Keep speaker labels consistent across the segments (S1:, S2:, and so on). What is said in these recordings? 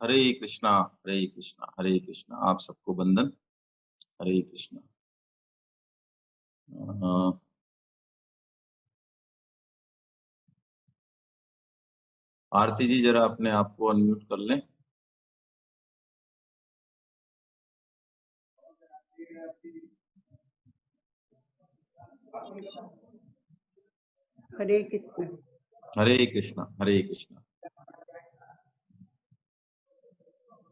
S1: हरे कृष्णा, हरे कृष्णा, हरे कृष्णा। आप सबको वंदन। हरे कृष्णा। आरती जी जरा अपने आप को अनम्यूट कर लें।
S2: हरे कृष्ण।
S1: हरे कृष्णा, हरे कृष्णा।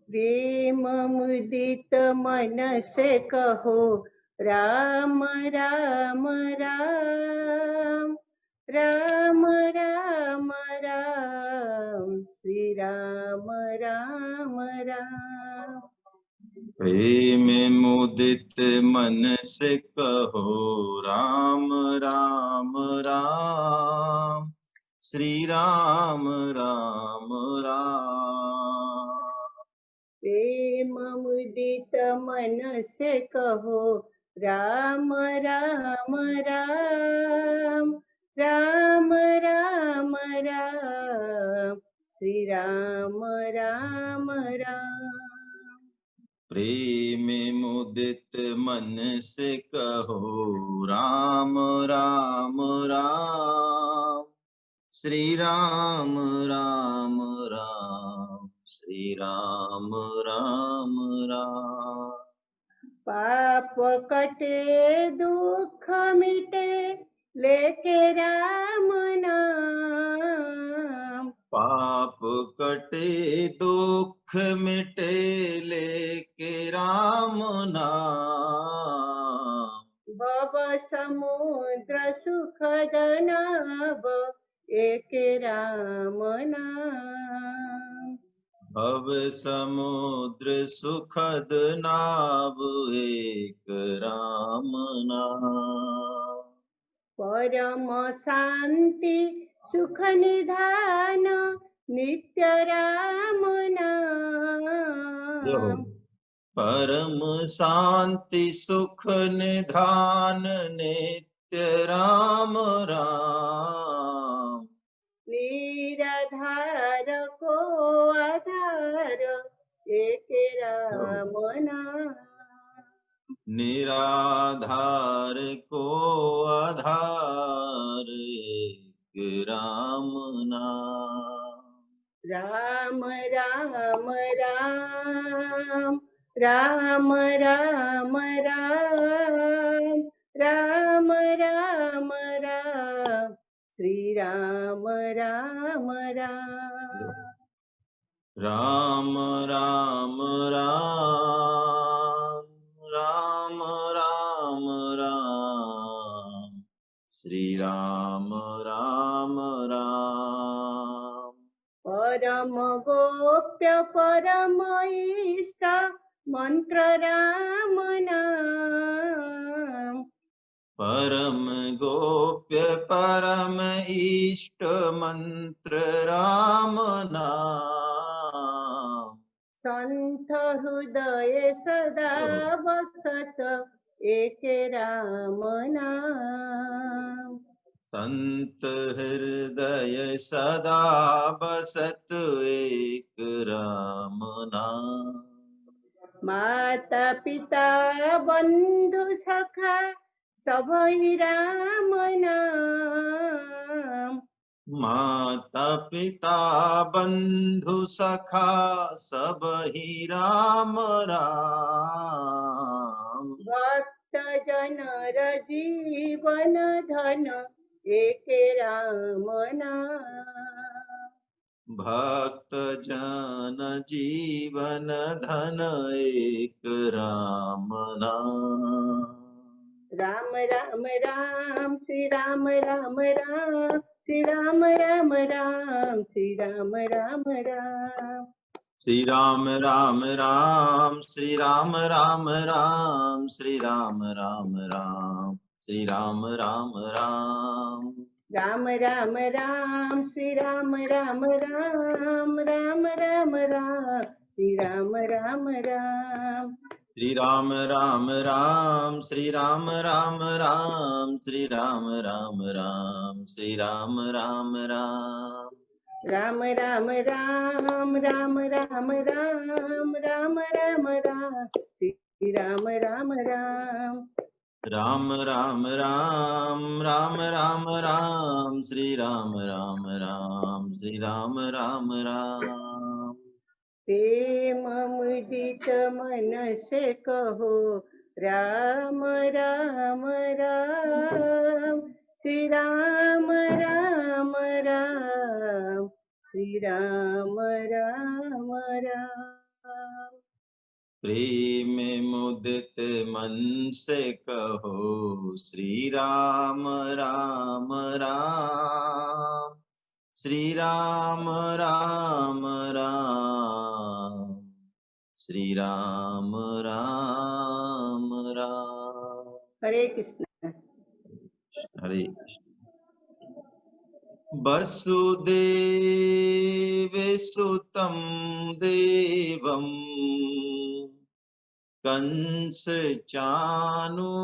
S2: प्रेम मुदित मन से कहो राम राम राम, राम राम राम, श्री राम राम राम।
S1: प्रेम मुदित मन से कहो राम राम राम, श्री राम राम राम।
S2: प्रेम मुदित मन से कहो राम राम राम, राम राम राम, श्री राम राम राम।
S1: प्रेम मुदित मन से कहो राम राम राम, श्री राम राम राम, श्री राम राम राम।
S2: पाप कटे दुख मिटे लेके राम नाम,
S1: पाप कटे दुख मिटे लेके राम नाम।
S2: भव समुद्र सुखद नाव एक राम नाम।
S1: भव समुद्र सुखद नाव एक राम नाम।
S2: परम शांति सुख निधान नित्य राम
S1: यो
S2: नाम।
S1: परम शांति सुख निधान नित्य राम राम।
S2: निराधार को आधार एक राम नाम।
S1: निराधार को आधार एक राम नाम।
S2: राम राम राम, राम राम राम, राम राम राम, श्री राम राम राम।
S1: राम राम राम, राम राम राम, श्री राम राम राम।
S2: परम गोप्य परम इष्ट मंत्र राम नाम।
S1: परम गोप्य परम इष्ट मंत्र राम नाम।
S2: संत हृदय सदा बसत एक राम नाम।
S1: संत हृदय सदा बसत एक राम नाम।
S2: माता पिता बंधु सखा सबहि राम नाम।
S1: माता पिता बंधु सखा सब ही राम राम।
S2: भक्त जनर जीवन धन एक राम नाम।
S1: भक्त जन जीवन धन एक राम नाम।
S2: राम राम राम, श्री राम राम राम, श्री राम राम राम, श्री राम राम राम।
S1: श्री राम राम राम, श्री राम राम राम, श्री राम राम राम, श्री राम राम राम।
S2: राम राम राम, श्री राम राम राम, राम राम राम, श्री राम राम राम।
S1: श्री राम राम राम, श्री राम राम राम, श्री राम राम राम, श्री राम राम राम।
S2: राम राम राम राम राम राम राम राम राम श्री राम राम राम।
S1: राम राम राम राम राम राम श्री राम राम राम श्री राम राम राम।
S2: प्रेम मुदित मन से कहो राम राम राम श्री राम राम राम श्री राम राम राम।
S1: प्रेम मुदित मन से कहो श्री राम राम राम श्री राम राम राम श्री राम राम राम।
S2: हरे कृष्ण।
S1: हरे कृष्ण। वसुदेव सुतं देवं कंस चाणूरमर्दनम्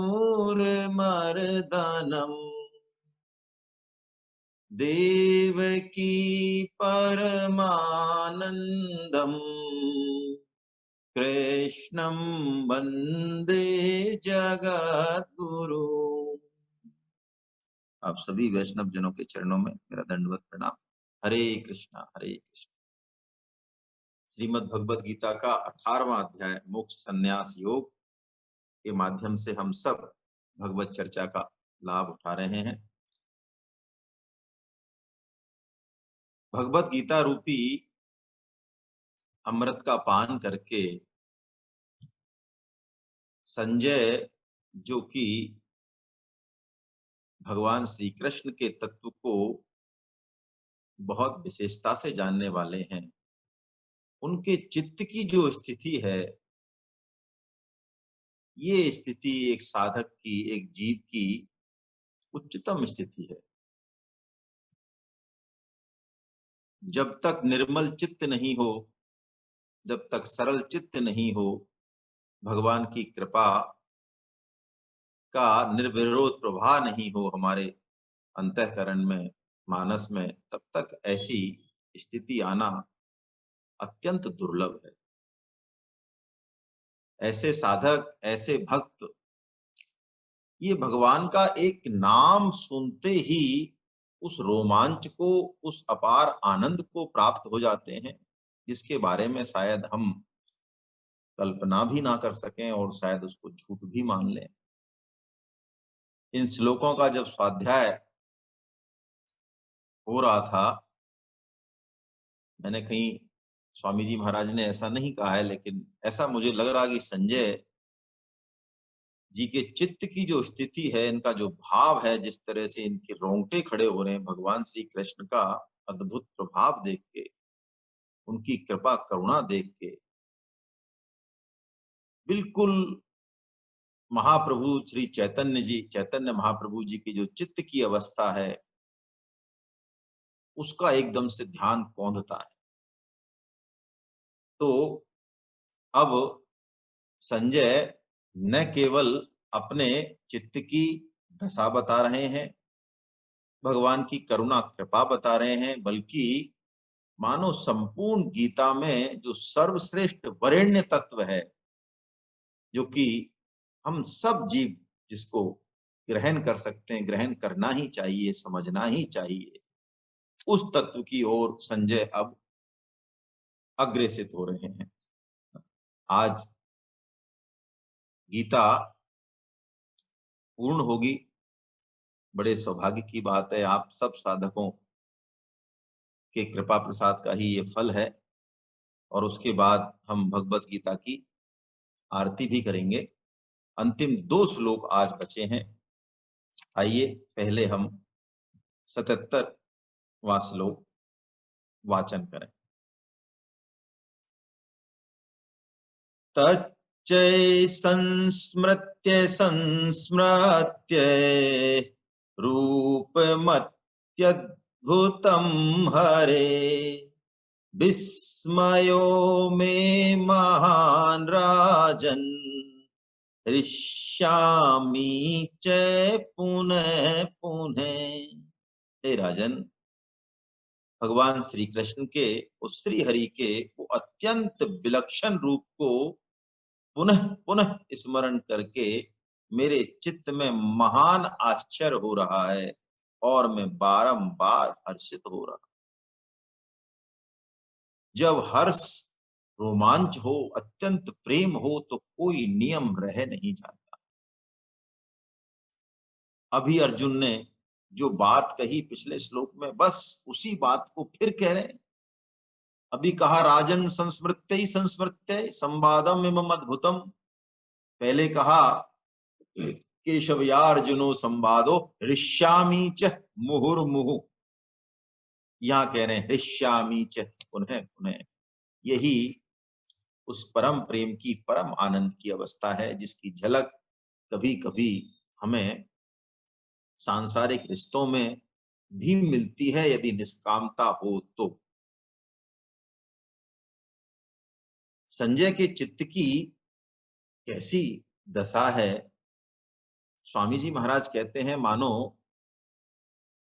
S1: देवकी परमानन्दम् कृष्णं वन्दे जगद्गुरु। आप सभी वैष्णव जनों के चरणों में मेरा दंडवत प्रणाम। हरे कृष्णा हरे कृष्णा। श्रीमद् भगवद गीता का 18वां अध्याय मोक्ष संन्यास योग के माध्यम से हम सब भगवत चर्चा का लाभ उठा रहे हैं। भगवत गीता रूपी अमृत का पान करके संजय, जो कि भगवान श्री कृष्ण के तत्व को बहुत विशेषता से जानने वाले हैं, उनके चित्त की जो स्थिति है, ये स्थिति एक साधक की, एक जीव की उच्चतम स्थिति है। जब तक निर्मल चित्त नहीं हो, जब तक सरल चित्त नहीं हो, भगवान की कृपा का निर्विरोध प्रवाह नहीं हो हमारे अंतःकरण में, मानस में, तब तक ऐसी स्थिति आना अत्यंत दुर्लभ है। ऐसे साधक, ऐसे भक्त, ये भगवान का एक नाम सुनते ही उस रोमांच को, उस अपार आनंद को प्राप्त हो जाते हैं, जिसके बारे में शायद हम कल्पना भी ना कर सकें और शायद उसको झूठ भी मान लें। इन श्लोकों का जब स्वाध्याय हो रहा था, मैंने कहीं, स्वामी जी महाराज ने ऐसा नहीं कहा है, लेकिन ऐसा मुझे लग रहा कि संजय जी के चित्त की जो स्थिति है, इनका जो भाव है, जिस तरह से इनके रोंगटे खड़े हो रहे हैं भगवान श्री कृष्ण का अद्भुत प्रभाव देख के, उनकी कृपा करुणा देख के, बिल्कुल महाप्रभु श्री चैतन्य जी, चैतन्य महाप्रभु जी की जो चित्त की अवस्था है, उसका एकदम से ध्यान कौंधता है। तो अब संजय न केवल अपने चित्त की दशा बता रहे हैं, भगवान की करुणा कृपा बता रहे हैं, बल्कि मानो संपूर्ण गीता में जो सर्वश्रेष्ठ वरेण्य तत्व है, जो कि हम सब जीव जिसको ग्रहण कर सकते हैं, ग्रहण करना ही चाहिए, समझना ही चाहिए, उस तत्व की ओर संजय अब अग्रसित हो रहे हैं। आज गीता पूर्ण होगी, बड़े सौभाग्य की बात है। आप सब साधकों के कृपा प्रसाद का ही ये फल है। और उसके बाद हम भगवत गीता की आरती भी करेंगे। अंतिम 2 श्लोक आज बचे हैं। आइए पहले हम 77वां श्लोक वाचन करें। तच्चै संस्मृत्य संस्मृत्य रूपमत्यद्भुतं हरे विस्मयो मे महान् राजन् हृष्यामि च पुनः पुनः। हे राजन, भगवान श्री कृष्ण के उस श्री हरि के वो अत्यंत विलक्षण रूप को पुनः पुनः स्मरण करके मेरे चित्त में महान आश्चर्य हो रहा है और मैं बारंबार हर्षित हो रहा। जब हर्ष, रोमांच हो, अत्यंत प्रेम हो तो कोई नियम रह नहीं जाता। अभी अर्जुन ने जो बात कही पिछले श्लोक में, बस उसी बात को फिर कह रहे हैं। अभी कहा राजन संस्मृत्य संस्मृत्य संवादम इमम अद्भुतम, पहले कहा केशवयार्जुनो संवादो हृष्यामि च मुहुर्मुहु, यहां कह रहे हैं हृष्यामि च पुनः पुनः। यही उस परम प्रेम की, परम आनंद की अवस्था है जिसकी झलक कभी कभी हमें सांसारिक रिश्तों में भी मिलती है यदि निष्कामता हो तो। संजय के चित्त की कैसी दशा है, स्वामी जी महाराज कहते हैं मानो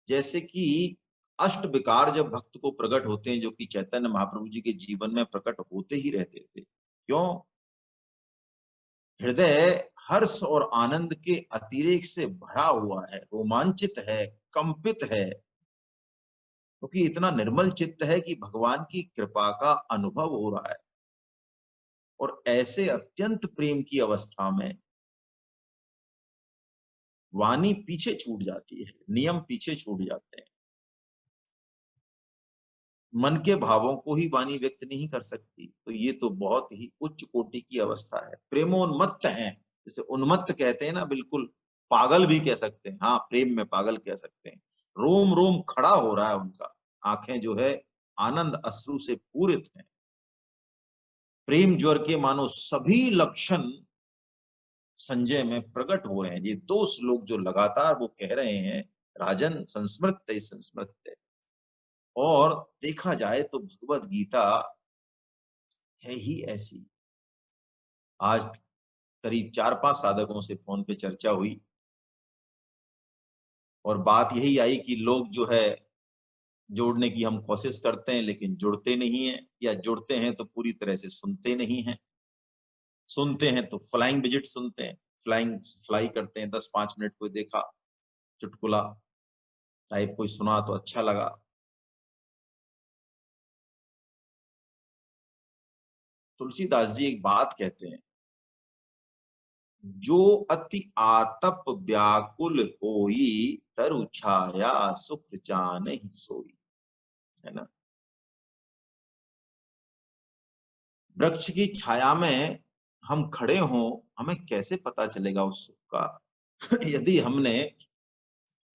S1: जैसे कि अष्ट विकार जब भक्त को प्रकट होते हैं, जो कि चैतन्य महाप्रभु जी के जीवन में प्रकट होते ही रहते थे। क्यों? हृदय हर्ष और आनंद के अतिरेक से भरा हुआ है, रोमांचित है, कंपित है, क्योंकि इतना निर्मल चित्त है कि भगवान की कृपा का अनुभव हो रहा है। और ऐसे अत्यंत प्रेम की अवस्था में वाणी पीछे छूट जाती है, नियम पीछे छूट जाते हैं, मन के भावों को ही वाणी व्यक्त नहीं कर सकती। तो ये तो बहुत ही उच्च कोटि की अवस्था है। प्रेमोन्मत्त है, जैसे उन्मत्त कहते हैं ना, बिल्कुल पागल भी कह सकते हैं। हाँ, प्रेम में पागल कह सकते हैं। रोम रोम खड़ा हो रहा है उनका, आंखें जो है आनंद अश्रु से पूरित हैं। प्रेम ज्वर के मानो सभी लक्षण संजय में प्रकट हो रहे हैं। ये दो श्लोक जो लगातार वो कह रहे हैं, राजन संस्मृत्य संस्मृत्य। और देखा जाए तो भगवत गीता है ही ऐसी। आज करीब 4-5 साधकों से फोन पे चर्चा हुई और बात यही आई कि लोग जो है जोड़ने की हम कोशिश करते हैं लेकिन जुड़ते नहीं हैं, या जुड़ते हैं तो पूरी तरह से सुनते नहीं हैं। सुनते हैं तो फ्लाइंग विजिट सुनते हैं, फ्लाई करते हैं। 10-5 मिनट कोई देखा, चुटकुला टाइप कोई सुना तो अच्छा लगा। तुलसीदास जी एक बात कहते हैं, जो अति आतप व्याकुल होई तरु छाया सुख जानहि सोई, है ना। वृक्ष की छाया में हम खड़े हों, हमें कैसे पता चलेगा उस सुख का यदि हमने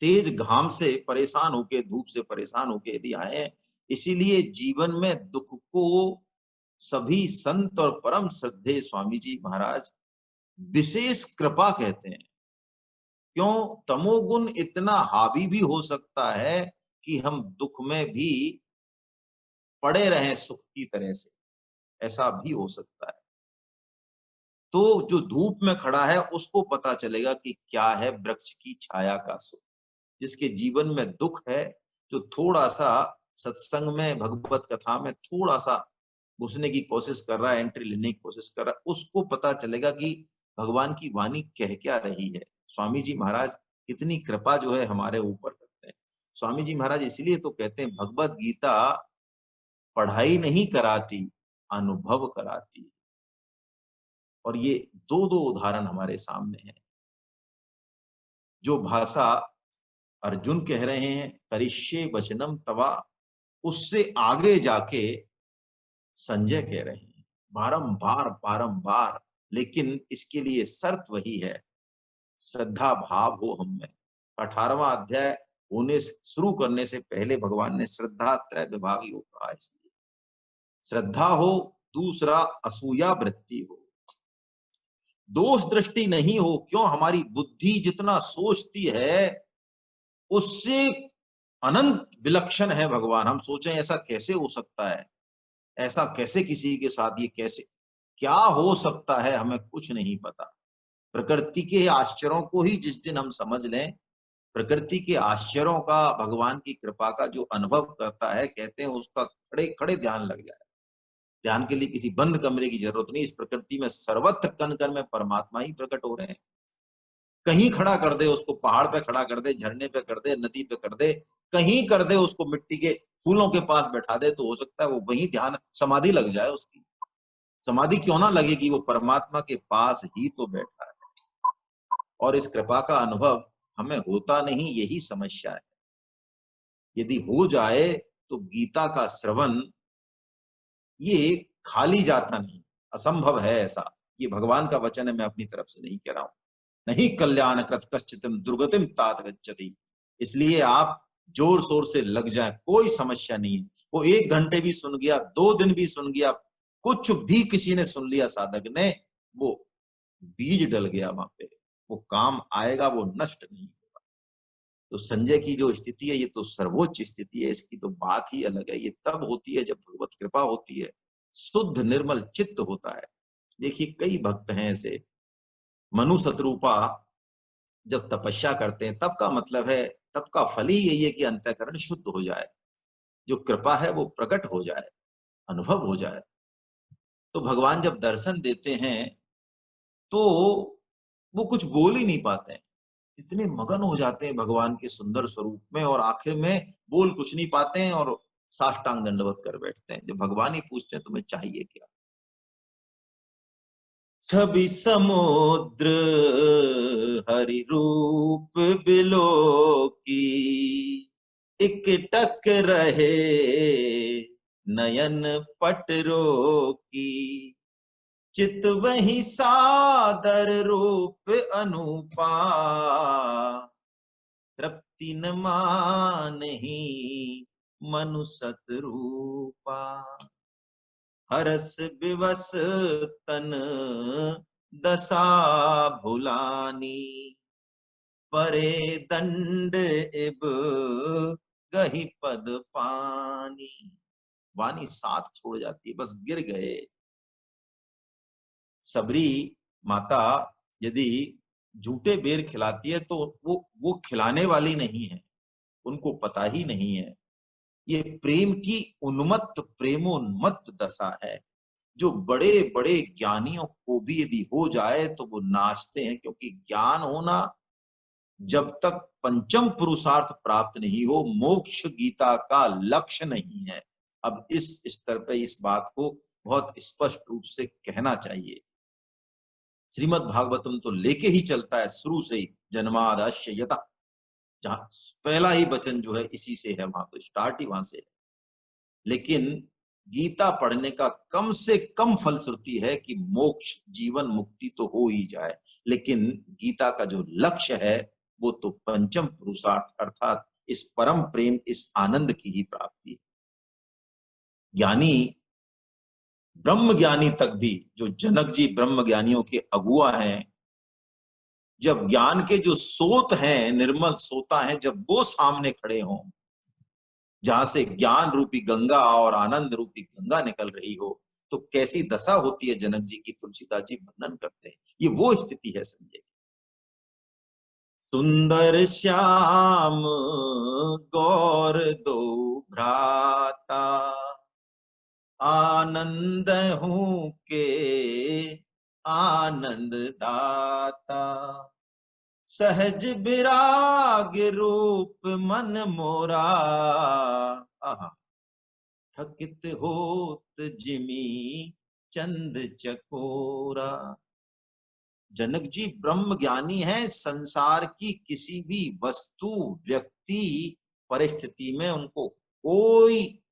S1: तेज घाम से परेशान होके, धूप से परेशान होके यदि आए। इसीलिए जीवन में दुख को सभी संत और परम श्रद्धेय स्वामी जी महाराज विशेष कृपा कहते हैं। क्यों? तमोगुण इतना हावी भी हो सकता है कि हम दुख में भी पड़े रहें सुख की तरह से, ऐसा भी हो सकता है। तो जो धूप में खड़ा है उसको पता चलेगा कि क्या है वृक्ष की छाया का सुख। जिसके जीवन में दुख है, जो थोड़ा सा सत्संग में, भगवत कथा में थोड़ा सा घुसने की कोशिश कर रहा है, एंट्री लेने की कोशिश कर रहा है, उसको पता चलेगा कि भगवान की वाणी कह क्या रही है। स्वामी जी महाराज कितनी कृपा जो है हमारे ऊपर करते हैं। स्वामी जी महाराज इसलिए तो कहते हैं भगवत गीता पढ़ाई नहीं कराती, अनुभव कराती। और ये दो दो उदाहरण हमारे सामने हैं। जो भाषा अर्जुन कह रहे हैं करिष्ये वचनम तवा, उससे आगे जाके संजय कह रहे हैं बारंबार बारंबार। लेकिन इसके लिए शर्त वही है, श्रद्धा भाव हो हम में। 18वां अध्याय होने शुरू करने से पहले भगवान ने श्रद्धा त्रय विभागी हो कहा। इसलिए श्रद्धा हो, दूसरा असूया वृत्ति हो, दोष दृष्टि नहीं हो। क्यों? हमारी बुद्धि जितना सोचती है उससे अनंत विलक्षण है भगवान। हम सोचें ऐसा कैसे हो सकता है, ऐसा कैसे किसी के साथ, ये कैसे क्या हो सकता है, हमें कुछ नहीं पता। प्रकृति के आश्चर्यों को ही जिस दिन हम समझ लें प्रकृति के आश्चर्यों का, भगवान की कृपा का जो अनुभव करता है, कहते हैं उसका खड़े खड़े ध्यान लग जाए। ध्यान के लिए किसी बंद कमरे की जरूरत नहीं, इस प्रकृति में सर्वत्र कण कण में परमात्मा ही प्रकट हो रहे हैं। कहीं खड़ा कर दे उसको, पहाड़ पे खड़ा कर दे, झरने पे कर दे, नदी पे कर दे, कहीं कर दे उसको, मिट्टी के फूलों के पास बैठा दे, तो हो सकता है वो वहीं ध्यान समाधि लग जाए उसकी। समाधि क्यों ना लगेगी, वो परमात्मा के पास ही तो बैठा है। और इस कृपा का अनुभव हमें होता नहीं, यही समस्या है। यदि हो जाए तो गीता का श्रवण ये खाली जाता नहीं, असंभव है ऐसा। ये भगवान का वचन है, मैं अपनी तरफ से नहीं कह रहा हूं। नहीं कल्याण कृत कश्चितिम दुर्गतिम तात गच्छति। इसलिए आप जोर शोर से लग जाए, कोई समस्या नहीं है। वो 1 घंटे भी सुन गया, 2 दिन भी सुन गया, कुछ भी किसी ने सुन लिया साधक ने, वो बीज डल गया वहां पे, वो काम आएगा, वो नष्ट नहीं होगा। तो संजय की जो स्थिति है, ये तो सर्वोच्च स्थिति है, इसकी तो बात ही अलग है। ये तब होती है जब भगवत कृपा होती है, शुद्ध निर्मल चित्त होता है। देखिए कई भक्त हैं ऐसे, मनु शतरूपा जब तपस्या करते हैं, तब का मतलब है, तब का फल ही यही है कि अंतःकरण शुद्ध हो जाए, जो कृपा है वो प्रकट हो जाए, अनुभव हो जाए। तो भगवान जब दर्शन देते हैं तो वो कुछ बोल ही नहीं पाते हैं, इतने मगन हो जाते हैं भगवान के सुंदर स्वरूप में, और आखिर में बोल कुछ नहीं पाते हैं और साष्टांग दंडवत कर बैठते हैं। जब भगवान ही पूछते हैं तुम्हें चाहिए क्या? छवि समुद्र हरि रूप बिलो की, इकटक रहे नयन पटरो की, चित वही सादर रूप अनुपा, तृप्ति न मानही मनु सतरूपा, हरस विवस तन दशा भुलानी, परे दंड इब गही पद पानी। वाणी साथ छोड़ जाती है, बस गिर गए। सबरी माता यदि झूठे बेर खिलाती है तो वो खिलाने वाली नहीं है, उनको पता ही नहीं है। ये प्रेम की उन्मत्त, प्रेमोन्मत्त दशा है, जो बड़े बड़े ज्ञानियों को भी यदि हो जाए तो वो नाचते हैं, क्योंकि ज्ञान होना जब तक पंचम पुरुषार्थ प्राप्त नहीं हो, मोक्ष गीता का लक्ष्य नहीं है। अब इस स्तर पर इस बात को बहुत स्पष्ट रूप से कहना चाहिए। श्रीमद् भागवतम तो लेके ही चलता है शुरू से ही, जन्मादस्य यतः, जहां पहला ही वचन जो है इसी से है, वहां तो स्टार्ट ही वहां से है। लेकिन गीता पढ़ने का कम से कम फलश्रुति है कि मोक्ष, जीवन मुक्ति तो हो ही जाए, लेकिन गीता का जो लक्ष्य है वो तो पंचम पुरुषार्थ अर्थात इस परम प्रेम, इस आनंद की ही प्राप्ति है। ज्ञानी, ब्रह्म ज्ञानी तक भी, जो जनक जी ब्रह्म ज्ञानियों के अगुआ हैं, जब ज्ञान के जो सोत हैं, निर्मल सोता हैं, जब वो सामने खड़े हों, जहां से ज्ञान रूपी गंगा और आनंद रूपी गंगा निकल रही हो, तो कैसी दशा होती है जनक जी की, तुलसीदास जी वर्णन करते हैं। ये वो स्थिति है संजय की। सुंदर श्याम गौर दो भ्राता, आनंद हूं के आनंद दाता, सहज विराग रूप मन मोरा, आहा थकित होत जिमी चंद चकोरा। जनक जी ब्रह्म ज्ञानी हैं, संसार की किसी भी वस्तु, व्यक्ति, परिस्थिति में उनको कोई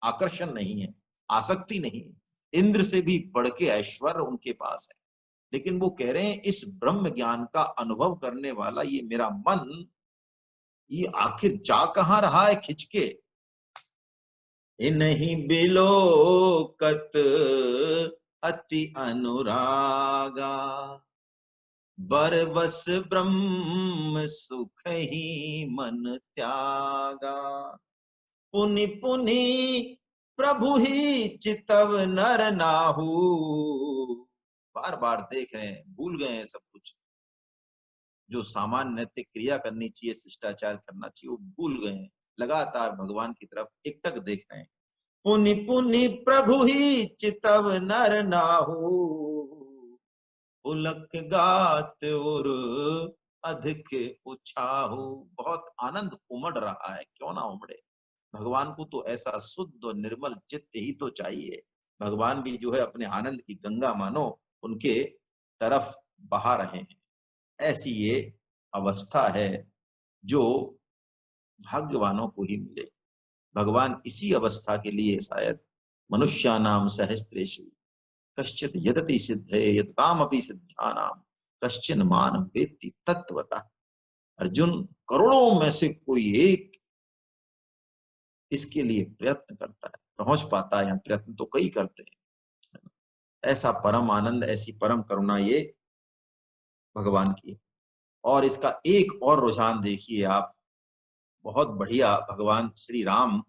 S1: आकर्षण नहीं है, आसक्ति नहीं है। इंद्र से भी बढ़ के ऐश्वर्य उनके पास है, लेकिन वो कह रहे हैं इस ब्रह्म ज्ञान का अनुभव करने वाला ये मेरा मन, ये आखिर जा कहां रहा है खिंचके। इन्हीं बिलोकत अति अनुरागा, बरबस ब्रह्म सुख ही मन त्यागा, पुनि पुनि प्रभु ही चितव नर नाहू। बार बार देख रहे हैं, भूल गए हैं सब कुछ। जो सामान्य नैतिक क्रिया करनी चाहिए, शिष्टाचार करना चाहिए, वो भूल गए हैं। लगातार भगवान की तरफ एकटक देख रहे हैं। पुनि पुनि प्रभु ही चितव नर नाहु, पुलक गात और अधिक उछाहु। बहुत आनंद उमड़ रहा है, क्यों ना उमड़े। भगवान को तो ऐसा शुद्ध और निर्मल चित्त ही तो चाहिए। भगवान भी जो है अपने आनंद की गंगा मानो उनके तरफ बहा रहे हैं। ऐसी ये अवस्था है जो भाग्यवानों को ही मिले। भगवान इसी अवस्था के लिए शायद मनुष्यानाम सहस्त्रेषु कश्चित् यदति सिद्धये यदतामपि सिद्धानाम कश्चिन मान वेत्ति तत्वतः। अर्जुन, करोड़ों में से कोई एक इसके लिए प्रयत्न करता है, पहुंच पाता है। या प्रयत्न तो कई करते हैं। ऐसा परम आनंद, ऐसी परम करुणा ये भगवान की है। और इसका एक और रुझान देखिए आप, बहुत बढ़िया। भगवान श्री राम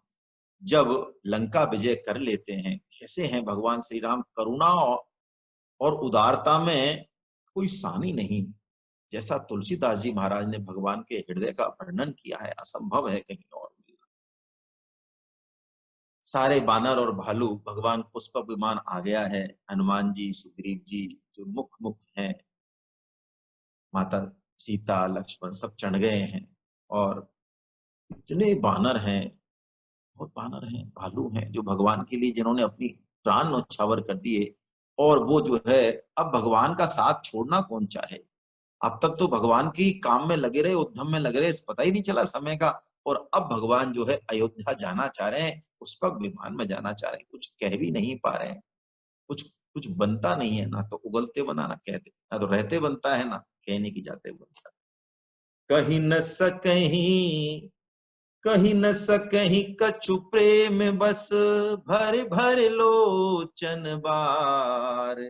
S1: जब लंका विजय कर लेते हैं, कैसे हैं भगवान श्री राम। करुणा और उदारता में कोई सानी नहीं। जैसा तुलसीदास जी महाराज ने भगवान के हृदय का वर्णन किया है, असंभव है कहीं और मिलना। सारे बानर और भालू, भगवान पुष्पक विमान आ गया है। हनुमान जी, सुग्रीव जी जो मुख मुख हैं, माता सीता, लक्ष्मण सब चढ़ गए हैं। और इतने बानर हैं, बहुत बानर हैं, भालू हैं, जो भगवान के लिए जिन्होंने अपनी प्राण न्यौछावर कर दिए। और वो जो है, अब भगवान का साथ छोड़ना कौन चाहे। अब तक तो भगवान की काम में लगे रहे, उद्यम में लगे रहे, पता ही नहीं चला समय का। और अब भगवान जो है अयोध्या जाना चाह रहे हैं, पुष्पक विमान में जाना चाह रहे हैं। कुछ कह भी नहीं पा रहे हैं, कुछ कुछ बनता नहीं है। ना तो उगलते बना, ना कहते, ना तो रहते बनता है, ना कहने की जाते बनता। कहीं न सकहीं, कहीं न सकहीं कछु प्रेम बस, भर भर लोचन बार।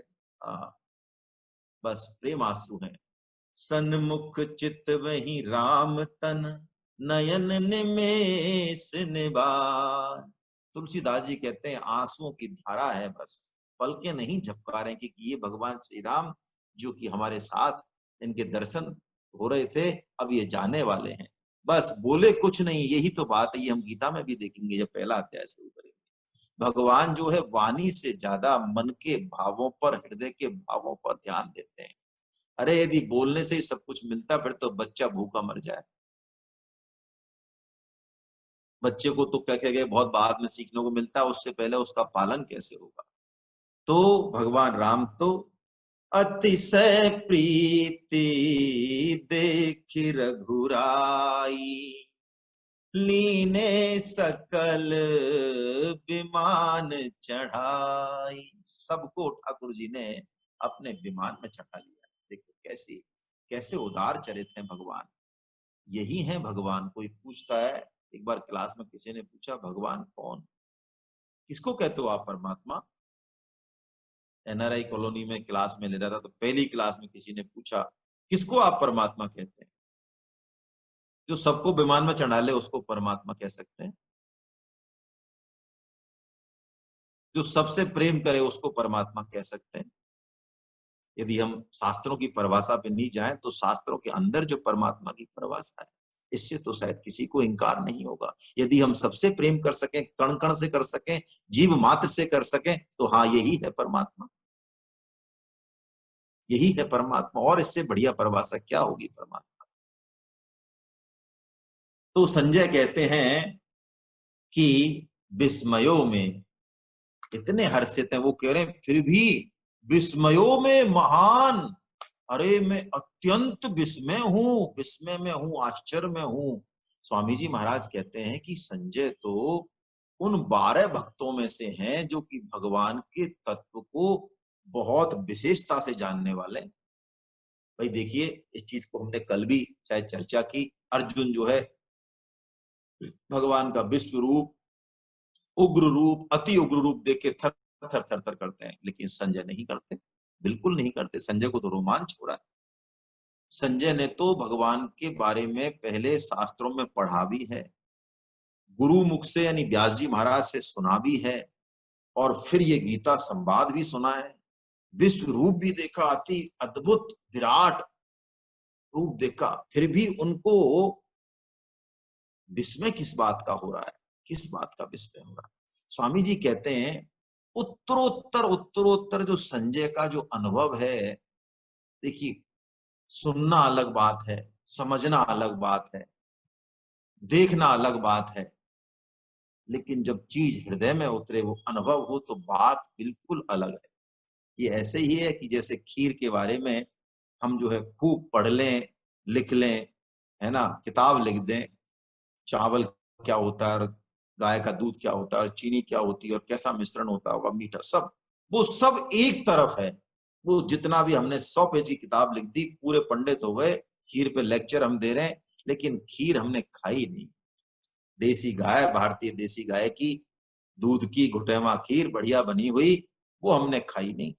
S1: बस प्रेम आंसू है। सन्मुख चित वही राम तन, नयन निमेष निबार। तुलसीदास जी कहते हैं आंसुओं की धारा है, बस पलके नहीं झपका रहे, क्योंकि ये भगवान श्री राम जो कि हमारे साथ इनके दर्शन हो रहे थे, अब ये जाने वाले हैं। बस बोले कुछ नहीं, यही तो बात है। ये हम गीता में भी देखेंगे जब पहला अध्याय शुरू करेंगे। भगवान जो है वाणी से ज्यादा मन के भावों पर, हृदय के भावों पर ध्यान देते हैं। अरे यदि बोलने से ही सब कुछ मिलता, फिर तो बच्चा भूखा मर जाए। बच्चे को तो कह के बहुत बाद में सीखने को मिलता है, उससे पहले उसका पालन कैसे होगा। तो भगवान राम तो अतिशय प्रीति देख रघुराई, लीने सकल विमान चढ़ाई। सबको ठाकुर जी ने अपने विमान में चढ़ा लिया। देखो कैसी कैसे उदार चरित्र हैं भगवान। यही है भगवान। कोई पूछता है, एक बार क्लास में किसी ने पूछा, भगवान कौन, किसको कहते हो आप परमात्मा। एनआरआई कॉलोनी में क्लास में ले रहा था, तो पहली क्लास में किसी ने पूछा, किसको आप परमात्मा कहते हैं। जो सबको विमान में चढ़ा ले उसको परमात्मा कह सकते हैं। जो सबसे प्रेम करे उसको परमात्मा कह सकते हैं। यदि हम शास्त्रों की परिभाषा पे नहीं जाएं, तो शास्त्रों के अंदर जो परमात्मा की परिभाषा है, इससे तो शायद किसी को इनकार नहीं होगा। यदि हम सबसे प्रेम कर सकें, कण कण से कर सकें, जीव मात्र से कर सकें, तो हाँ यही है परमात्मा, यही है परमात्मा। और इससे बढ़िया परिभाषा क्या होगी परमात्मा। तो संजय कहते हैं कि विस्मयों में, इतने हर्षित हैं वो, कह रहे हैं फिर भी विस्मयों में महान। अरे मैं अत्यंत विस्मय हूं, विस्मय में हूं, आश्चर्य में हूं। स्वामी जी महाराज कहते हैं कि संजय तो उन 12 भक्तों में से हैं जो कि भगवान के तत्व को बहुत विशेषता से जानने वाले। भाई देखिए, इस चीज को हमने कल भी शायद चर्चा की। अर्जुन जो है भगवान का विश्व रूप, उग्र रूप, अति उग्र रूप देख के थर थर थर थर करते हैं, लेकिन संजय नहीं करते, बिल्कुल नहीं करते। संजय को तो रोमांच हो रहा है। संजय ने तो भगवान के बारे में पहले शास्त्रों में पढ़ा भी है, गुरु मुख से यानी व्यास जी महाराज से सुना भी है, और फिर ये गीता संवाद भी सुना है। विश्व रूप भी देखा, अति अद्भुत विराट रूप देखा, फिर भी उनको विस्मय किस बात का हो रहा है, किस बात का विस्मय हो रहा है। स्वामी जी कहते हैं उत्तरोत्तर उत्तरोत्तर जो संजय का जो अनुभव है, देखिए सुनना अलग बात है, समझना अलग बात है, देखना अलग बात है, लेकिन जब चीज हृदय में उतरे, वो अनुभव हो, तो बात बिल्कुल अलग है। ये ऐसे ही है कि जैसे खीर के बारे में हम जो है खूब पढ़ लें, लिख लें, है ना, किताब लिख दें, चावल क्या होता है, गाय का दूध क्या होता है, चीनी क्या होती है और कैसा मिश्रण होता होगा, मीठा, सब वो सब एक तरफ है। वो जितना भी हमने 100 पेज की किताब लिख दी, पूरे पंडित हो गए, खीर पे लेक्चर हम दे रहे हैं, लेकिन खीर हमने खाई नहीं। देसी गाय, भारतीय देसी गाय की दूध की घुटेमा खीर बढ़िया बनी हुई, वो हमने खाई नहीं,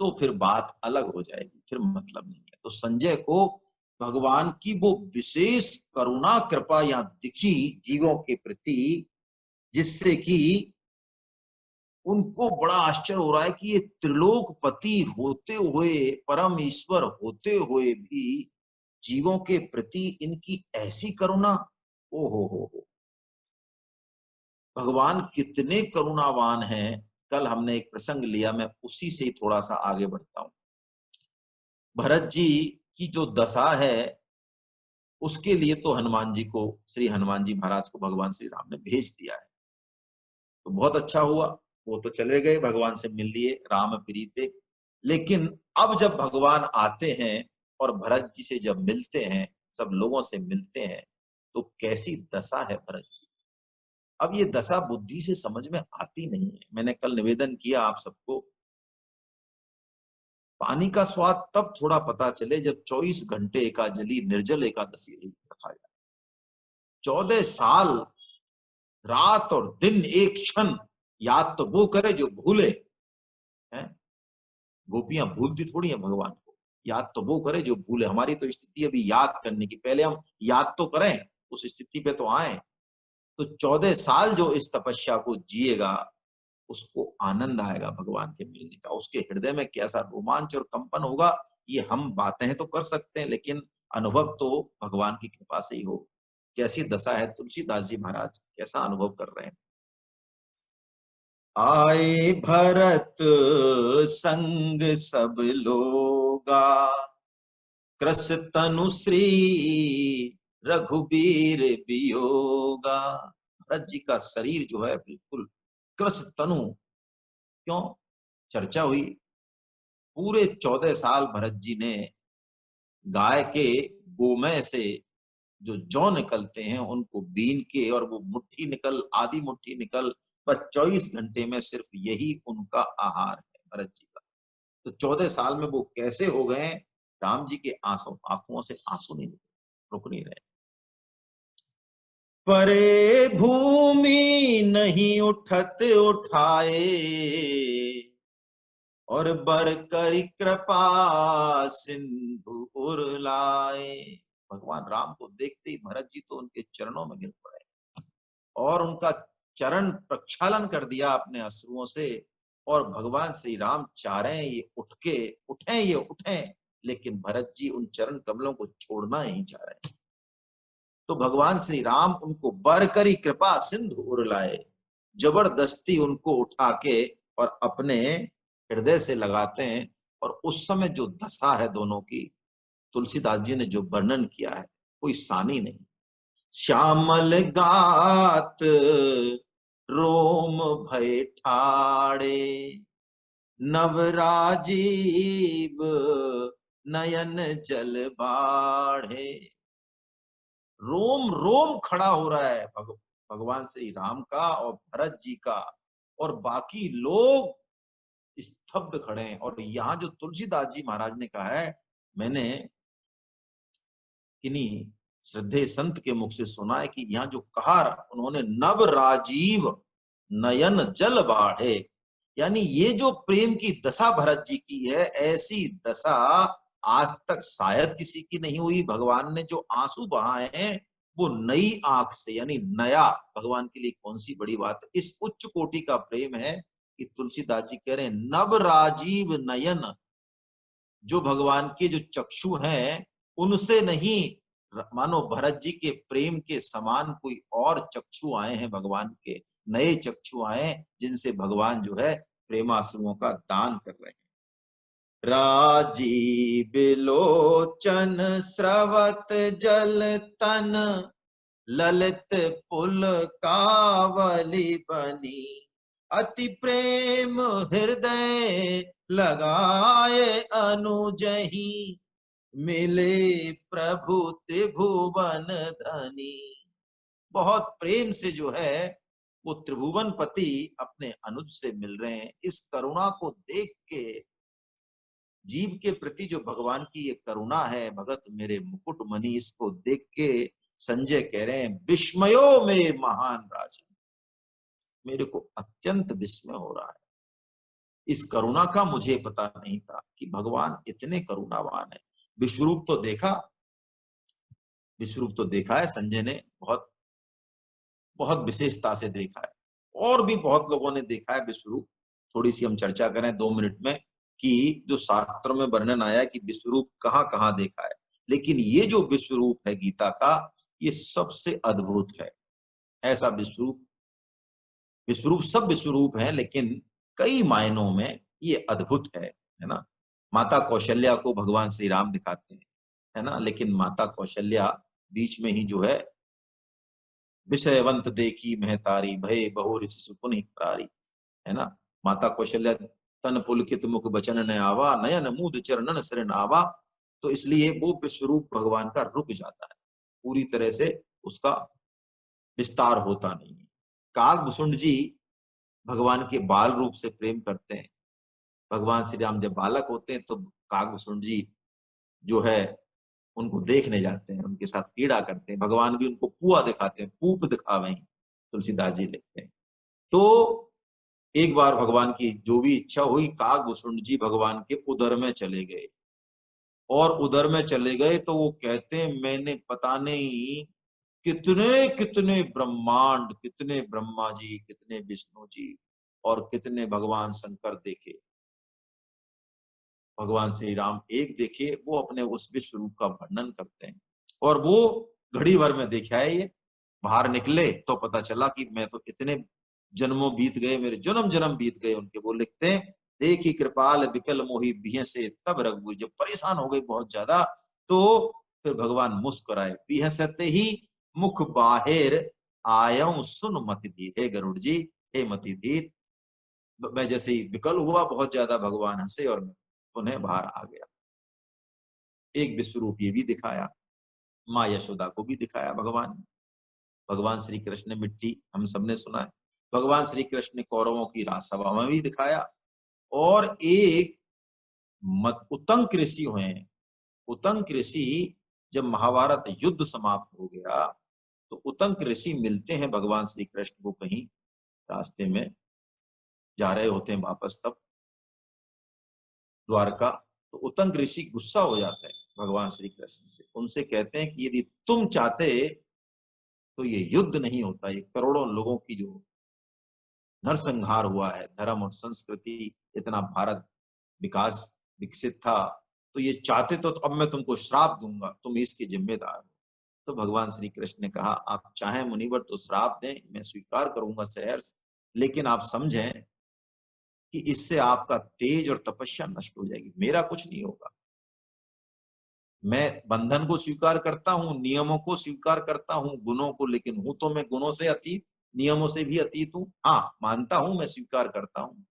S1: तो फिर बात अलग हो जाएगी, फिर मतलब नहीं है। तो संजय को भगवान की वो विशेष करुणा कृपा यहाँ दिखी जीवों के प्रति, जिससे कि उनको बड़ा आश्चर्य हो रहा है कि ये त्रिलोकपति होते हुए, परम ईश्वर होते हुए भी जीवों के प्रति इनकी ऐसी करुणा। ओ हो, भगवान कितने करुणावान हैं। कल हमने एक प्रसंग लिया, मैं उसी से ही थोड़ा सा आगे बढ़ता हूं। भरत जी की जो दशा है, उसके लिए तो हनुमान जी को, श्री हनुमान जी महाराज को भगवान श्री राम ने भेज दिया है, तो बहुत अच्छा हुआ। वो तो चले गए, भगवान से मिल लिए, राम प्रीते। लेकिन अब जब भगवान आते हैं और भरत जी से जब मिलते हैं, सब लोगों से मिलते हैं, तो कैसी दशा है भरत जी। अब ये दशा बुद्धि से समझ में आती नहीं है। मैंने कल निवेदन किया आप सबको, पानी का स्वाद तब थोड़ा पता चले जब 24 घंटे एकाजली निर्जल एकादशी रखा जाए। 14 साल रात और दिन एक क्षण याद तो वो करे जो भूले। हैं, गोपियां भूलती थोड़ी है भगवान को, याद तो वो करे जो भूले। हमारी तो स्थिति अभी याद करने की, पहले हम याद तो करें, उस स्थिति पे तो आए। तो 14 साल जो इस तपस्या को जिएगा, उसको आनंद आएगा भगवान के मिलने का। उसके हृदय में कैसा रोमांच और कंपन होगा, ये हम बातें तो कर सकते हैं, लेकिन अनुभव तो भगवान की कृपा से ही हो। कैसी दशा है तुलसीदास जी महाराज, कैसा अनुभव कर रहे हैं। आए भरत संग सब लोगा, कृस तनु श्री रघुबीर वियोगा। भरत जी का शरीर जो है बिल्कुल कृस तनु, क्यों चर्चा हुई। पूरे 14 साल भरत जी ने गाय के गोमय से जो जौ निकलते हैं उनको बीन के, और वो मुट्ठी निकल, आधी मुट्ठी निकल, बस 24 घंटे में सिर्फ यही उनका आहार है भरत जी का। तो 14 साल में वो कैसे हो गए। राम जी के आंसू, आंखों से आंसू नहीं रुक नहीं रहे। परे भूमि नहीं उठत उठाए, और बर करी कृपा सिंधु उरलाए। भगवान राम को देखते ही भरत जी तो उनके चरणों में गिर पड़े और उनका चरण प्रक्षालन कर दिया अपने अश्रुओं से। और भगवान श्री राम चाह रहे हैं ये उठ के उठें, ये उठें, लेकिन भरत जी उन चरण कमलों को छोड़ना ही चाह रहे हैं। तो भगवान श्री राम उनको बर करी कृपा सिंधु उरलाए, जबरदस्ती उनको उठा के और अपने हृदय से लगाते हैं। और उस समय जो दशा है दोनों की, तुलसीदास जी ने जो वर्णन किया है, कोई सानी नहीं। श्यामल गात रोम भय ठाड़े, नवराजीव नयन जल बाढ़े। रोम रोम खड़ा हो रहा है भगवान श्री राम का और भरत जी का, और बाकी लोग स्तब्ध खड़े हैं। और यहाँ जो तुलसीदास जी महाराज ने कहा है, मैंने किन्हीं श्रद्धेय संत के मुख से सुना है कि यहाँ जो कहा उन्होंने, नव राजीव नयन जल बाढ़े, यानी ये जो प्रेम की दशा भरत जी की है, ऐसी दशा आज तक शायद किसी की नहीं हुई। भगवान ने जो आंसू बहाए हैं वो नई आंख से, यानी नया। भगवान के लिए कौन सी बड़ी बात है, इस उच्च कोटि का प्रेम है कि तुलसीदास जी कह रहे हैं नव राजीव नयन। जो भगवान के जो चक्षु हैं उनसे नहीं, मानो भरत जी के प्रेम के समान कोई और चक्षु आए हैं भगवान के, नए चक्षु आए हैं जिनसे भगवान जो है प्रेमाश्रुओं का दान कर रहे हैं। राजीव लोचन स्रवत जल तन, ललित पुल कावली बनी, अति प्रेम हृदय लगाए अनुजही, मिले प्रभु त्रिभुवन धनी। बहुत प्रेम से जो है वो त्रिभुवन पति अपने अनुज से मिल रहे हैं। इस करुणा को देख के, जीव के प्रति जो भगवान की ये करुणा है, भगत मेरे मुकुट मणि, इसको देख के संजय कह रहे हैं विस्मयो में महान राजन, मेरे को अत्यंत विस्मय हो रहा है। इस करुणा का मुझे पता नहीं था कि भगवान इतने करुणावान है। विश्वरूप तो देखा, विश्वरूप तो देखा है संजय ने, बहुत बहुत विशेषता से देखा है, और भी बहुत लोगों ने देखा है विश्वरूप। थोड़ी सी हम चर्चा करें 2 मिनट में कि जो शास्त्रों में वर्णन आया कि विश्वरूप कहाँ कहाँ देखा है, लेकिन ये जो विश्वरूप है गीता का, ये सबसे अद्भुत है। ऐसा विश्वरूप, विश्वरूप सब विश्वरूप है लेकिन कई मायनों में ये अद्भुत है ना। माता कौशल्या को भगवान श्री राम दिखाते हैं, है ना, लेकिन माता कौशल्या बीच में ही जो है विषयवंत देखी महतारी, भय बहु ऋषि सुपुनि करारी, है ना। माता कौशल्या तन पुलकित मुख बचन न आवा, नयन मूद चरणन शरण आवा। तो इसलिए वो विश्वरूप भगवान का रुक जाता है, पूरी तरह से उसका विस्तार होता नहीं है। काकभूषुंड जी भगवान के बाल रूप से प्रेम करते हैं। भगवान श्री राम जब बालक होते हैं तो काकभूषुंड जी जो है उनको देखने जाते हैं, उनके साथ क्रीड़ा करते हैं। भगवान भी उनको पुआ दिखाते हैं, पूप दिखावे, तुलसीदास जी लिखते हैं। तो एक बार भगवान की जो भी इच्छा हुई, काकभूषुंड जी भगवान के उदर में चले गए, और उदर में चले गए तो वो कहते हैं मैंने पता नहीं कितने कितने ब्रह्मांड, कितने ब्रह्मा जी, कितने विष्णु जी और कितने भगवान शंकर देखे। भगवान श्री राम एक देखे, वो अपने उस विश्व रूप का वर्णन करते हैं, और वो घड़ी भर में देखा है। ये बाहर निकले तो पता चला कि मैं तो इतने जन्मों बीत गए, मेरे जन्म जन्म बीत गए उनके। वो लिखते हैं देखी कृपाल विकल मोही बिह से तब रघुवीर, जब परेशान हो गई बहुत ज्यादा तो फिर भगवान मुस्कुराए, बिह सते ही मुख बाहिर आयऊ सुन मति धीर। हे गरुड़ जी, हे मति धीर, मैं जैसे ही विकल हुआ बहुत ज्यादा, भगवान हंसे और मैं उन्हें बाहर आ गया। एक विश्वरूप ये भी दिखाया, माँ यशोदा को भी दिखाया भगवान ने। भगवान श्री कृष्ण ने मिट्टी, हम सबने सुना है। भगवान श्री कृष्ण ने कौरवों की राजसभा में भी दिखाया। और एक उतंक ऋषि हुए हैं, उतंक ऋषि जब महाभारत युद्ध समाप्त हो गया तो उतंक ऋषि मिलते हैं भगवान श्री कृष्ण को, कहीं रास्ते में जा रहे होते हैं वापस तब द्वारका। तो उतंक ऋषि गुस्सा हो जाते हैं भगवान श्री कृष्ण से, उनसे कहते हैं कि यदि तुम चाहते तो ये युद्ध नहीं होता, ये करोड़ों लोगों की जो नरसंहार हुआ है, धर्म और संस्कृति, इतना भारत विकास विकसित था, तो ये चाहते तो अब मैं तुमको श्राप दूंगा, तुम इसके जिम्मेदार हो। तो भगवान श्री कृष्ण ने कहा आप चाहें मुनिवर तो श्राप दें, मैं स्वीकार करूंगा सहर्ष, लेकिन आप समझें कि इससे आपका तेज और तपस्या नष्ट हो जाएगी, मेरा कुछ नहीं होगा। मैं बंधन को स्वीकार करता हूँ, नियमों को स्वीकार करता हूँ, गुणों को, लेकिन हूं तो मैं गुणों से अतीत, नियमों से भी अतीत हूँ। हाँ मानता हूं, मैं स्वीकार करता हूँ।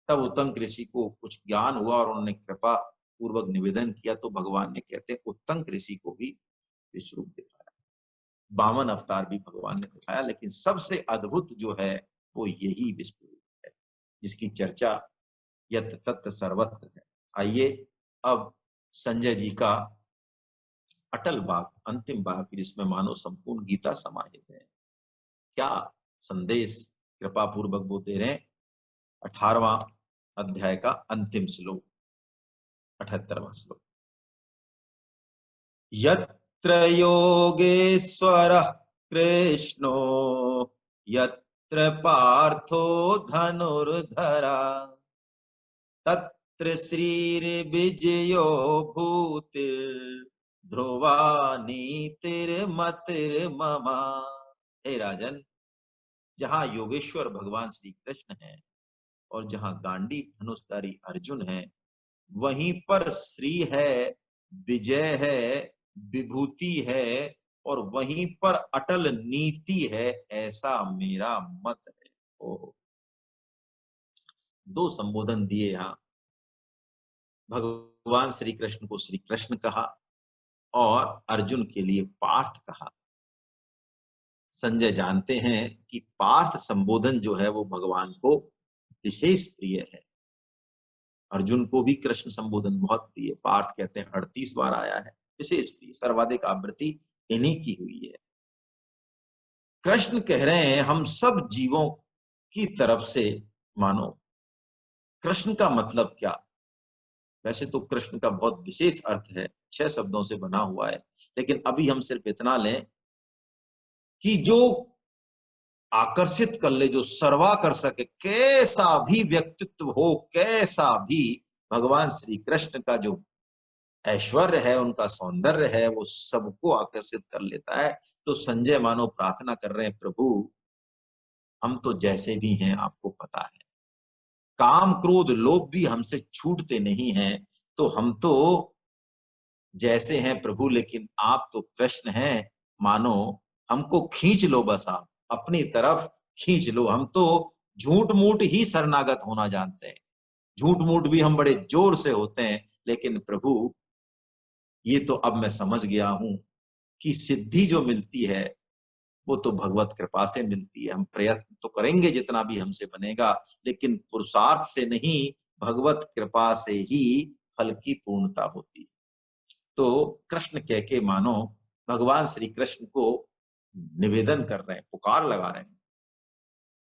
S1: तब उत्तंक ऋषि को कुछ ज्ञान हुआ और उन्होंने कृपा पूर्वक निवेदन किया, तो भगवान ने कहते हैं उत्तंक ऋषि को भी विश्वरूप दिखाया, 52 अवतार भी भगवान ने दिखाया, लेकिन सबसे अद्भुत जो है वो यही विश्वरूप है जिसकी चर्चा यत्र तत्र सर्वत्र है। आइए अब संजय जी का अटल बाग, अंतिम बाग, जिसमें मानो संपूर्ण गीता समाहित है, क्या संदेश कृपा पूर्वक वो दे रहे हैं। 18वां अध्याय का अंतिम श्लोक, 78वां श्लोक। यत्र योगेश्वरः कृष्णो यत्र पार्थो धनुर्धरा, तत्र श्रीर्विजयो भूतिर् ध्रुवा नीतिर्मतिर्मम। हे राजन, जहां योगेश्वर भगवान श्री कृष्ण है और जहां गांडी धनुषधारी अर्जुन है, वहीं पर श्री है, विजय है, विभूति है, और वहीं पर अटल नीति है, ऐसा मेरा मत है। ओ, दो संबोधन दिए यहां। भगवान श्री कृष्ण को श्री कृष्ण कहा और अर्जुन के लिए पार्थ कहा। संजय जानते हैं कि पार्थ संबोधन जो है वो भगवान को विशेष प्रिय है। अर्जुन को भी कृष्ण संबोधन बहुत प्रिय। पार्थ कहते हैं 38 बार आया है, विशेष प्रिय, सर्वाधिक आवृत्ति इन्हीं की हुई है। कृष्ण कह रहे हैं हम सब जीवों की तरफ से मानो। कृष्ण का मतलब क्या? वैसे तो कृष्ण का बहुत विशेष अर्थ है, 6 शब्दों से बना हुआ है, लेकिन अभी हम सिर्फ इतना लें कि जो आकर्षित कर ले, जो सर्वा कर सके, कैसा भी व्यक्तित्व हो, कैसा भी, भगवान श्री कृष्ण का जो ऐश्वर्य है, उनका सौंदर्य है, वो सबको आकर्षित कर लेता है। तो संजय मानो प्रार्थना कर रहे हैं, प्रभु हम तो जैसे भी हैं आपको पता है, काम क्रोध लोभ भी हमसे छूटते नहीं हैं, तो हम तो जैसे हैं प्रभु, लेकिन आप तो कृष्ण हैं, मानो हमको खींच लो, बस आप अपनी तरफ खींच लो। हम तो झूठ मूठ ही शरणागत होना जानते हैं, झूठ मूठ भी हम बड़े जोर से होते हैं, लेकिन प्रभु ये तो अब मैं समझ गया हूं कि सिद्धि जो मिलती है वो तो भगवत कृपा से मिलती है। हम प्रयत्न तो करेंगे जितना भी हमसे बनेगा, लेकिन पुरुषार्थ से नहीं, भगवत कृपा से ही फल की पूर्णता होती है। तो कृष्ण कह के मानो भगवान श्री कृष्ण को निवेदन कर रहे हैं, पुकार लगा रहे हैं।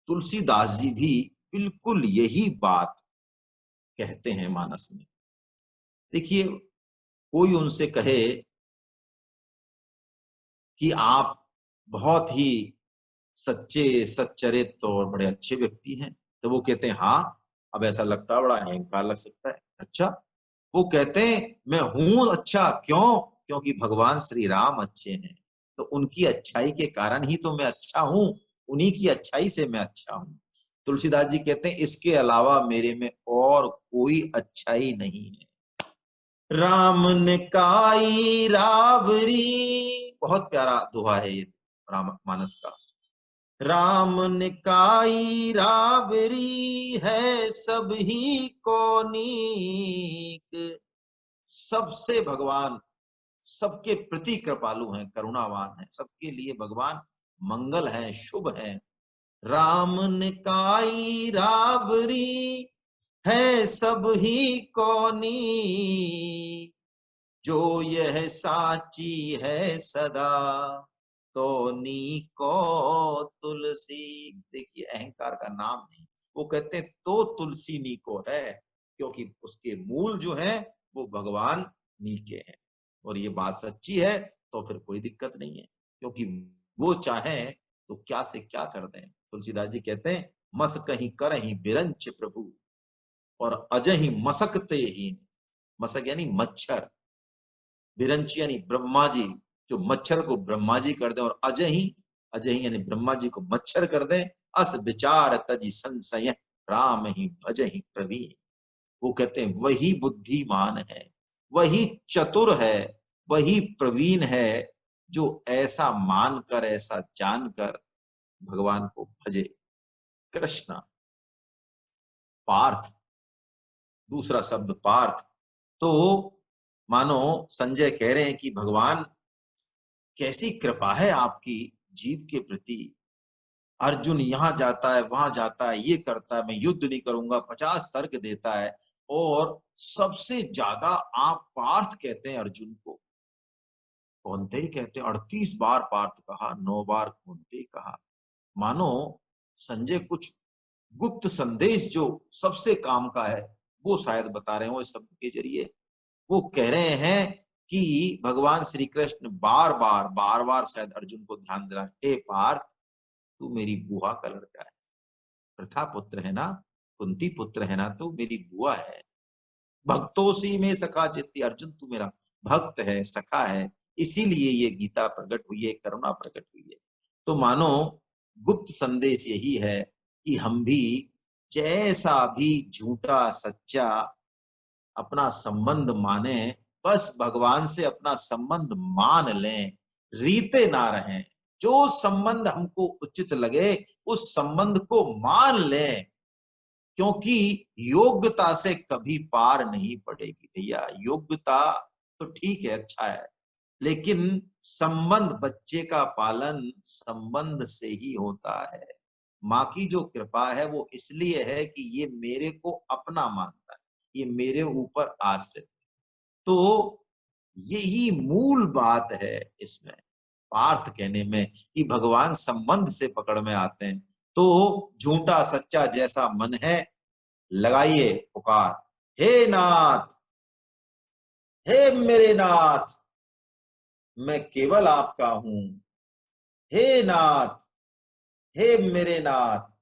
S1: तुलसीदास जी भी बिल्कुल यही बात कहते हैं मानस में। देखिए, कोई उनसे कहे कि आप बहुत ही सच्चे सच्चरित्र और बड़े अच्छे व्यक्ति हैं, तो वो कहते हैं हाँ, अब ऐसा लगता है बड़ा अहंकार लग सकता है। अच्छा, वो कहते हैं मैं हूं अच्छा, क्यों? क्योंकि भगवान श्री राम अच्छे हैं, तो उनकी अच्छाई के कारण ही तो मैं अच्छा हूं, उन्हीं की अच्छाई से मैं अच्छा हूं। तुलसीदास जी कहते हैं इसके अलावा मेरे में और कोई अच्छाई नहीं है। राम ने काई रावरी, बहुत प्यारा दोहा है ये राम मानस का। राम ने काई रावरी है सब ही को नीक। सबसे भगवान सबके प्रति कृपालु हैं, करुणावान हैं, सबके लिए भगवान मंगल हैं, शुभ हैं। राम ने काई रावरी है सब ही को नीक, जो यह साची है सदा तो नीको तुलसी। देखिए, अहंकार का नाम नहीं, वो कहते हैं तो तुलसी नीको है, क्योंकि उसके मूल जो है वो भगवान नीके हैं। और ये बात सच्ची है, तो फिर कोई दिक्कत नहीं है, क्योंकि वो चाहे तो क्या से क्या कर दें। तुलसीदास जी कहते हैं मस कहीं कर ही बिरंच प्रभु, और अजहि मसकते ही। मसक यानी मच्छर, बिरंच यानी ब्रह्मा जी, जो मच्छर को ब्रह्मा जी कर दें, और अजहि, अजहि यानी ब्रह्मा जी को मच्छर कर दें। अस विचार तजी संशय राम ही भज ही प्रवीण। वो कहते हैं वही बुद्धिमान है, वही चतुर है, वही प्रवीण है, जो ऐसा मानकर, ऐसा जानकर भगवान को भजे। कृष्ण, पार्थ, दूसरा शब्द पार्थ। तो मानो संजय कह रहे हैं कि भगवान कैसी कृपा है आपकी जीव के प्रति। अर्जुन यहाँ जाता है, वहां जाता है, ये करता है, मैं युद्ध नहीं करूंगा, 50 तर्क देता है, और सबसे ज्यादा आप पार्थ कहते हैं अर्जुन को। कौनते ही कहते हैं, 38 बार पार्थ कहा, 9 बार कौनते कहा। मानो संजय कुछ गुप्त संदेश जो सबसे काम का है वो शायद बता रहे हो इस शब्द के जरिए। वो कह रहे हैं कि भगवान श्री कृष्ण बार बार शायद अर्जुन को ध्यान दिला, हे पार्थ, तू मेरी बुआ का लड़का है, प्रथा पुत्र है ना, कुंती पुत्र है ना, तू मेरी बुआ है। भक्तों सी में सखा चित्ती, अर्जुन तू मेरा भक्त है, सखा है, इसीलिए ये गीता प्रकट हुई है, करुणा प्रकट हुई है। तो मानो गुप्त संदेश यही है कि हम भी जैसा भी झूठा सच्चा अपना संबंध माने, बस भगवान से अपना संबंध मान लें, रीते ना रहें। जो संबंध हमको उचित लगे उस संबंध को मान लें, क्योंकि योग्यता से कभी पार नहीं पड़ेगी भैया। योग्यता तो ठीक है, अच्छा है, लेकिन संबंध, बच्चे का पालन संबंध से ही होता है। माँ की जो कृपा है वो इसलिए है कि ये मेरे को अपना मानता है, ये मेरे ऊपर आश्रित। तो यही मूल बात है इसमें, पार्थ कहने में, कि भगवान संबंध से पकड़ में आते हैं। तो झूठा सच्चा जैसा मन है, लगाइए पुकार, हे नाथ, हे मेरे नाथ, मैं केवल आपका हूं। हे नाथ, हे मेरे नाथ,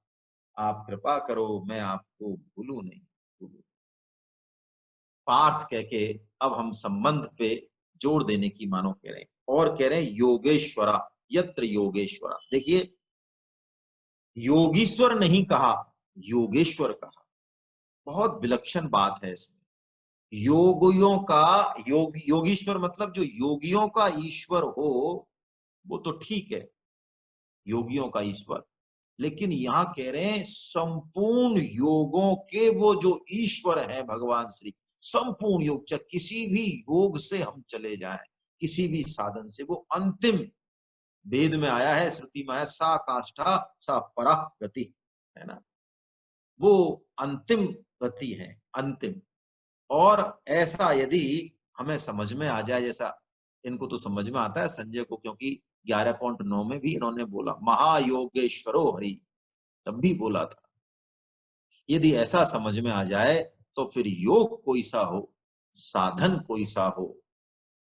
S1: आप कृपा करो, मैं आपको भूलू नहीं, भूलू। पार्थ कह के अब हम संबंध पे जोर देने की मानो कह रहे हैं, और कह रहे हैं योगेश्वरा, यत्र योगेश्वरा। देखिए, योगीश्वर नहीं कहा, योगेश्वर कहा। बहुत विलक्षण बात है इसमें। योगियों का योगीश्वर मतलब जो योगियों का ईश्वर हो, वो तो ठीक है, योगियों का ईश्वर। लेकिन यहां कह रहे हैं संपूर्ण योगों के वो जो ईश्वर है भगवान श्री, संपूर्ण योग, चाहे किसी भी योग से हम चले जाएं, किसी भी साधन से, वो अंतिम, वेद में आया है, श्रुति में आया, सा काष्ठा सा परा गति, है ना, वो अंतिम गति है, अंतिम। और ऐसा यदि हमें समझ में आ जाए, जैसा इनको तो समझ में आता है संजय को, क्योंकि 11.9 में भी इन्होंने बोला महायोगेश्वरो हरि, तब भी बोला था। यदि ऐसा समझ में आ जाए तो फिर योग कोई सा हो, साधन कोई सा हो,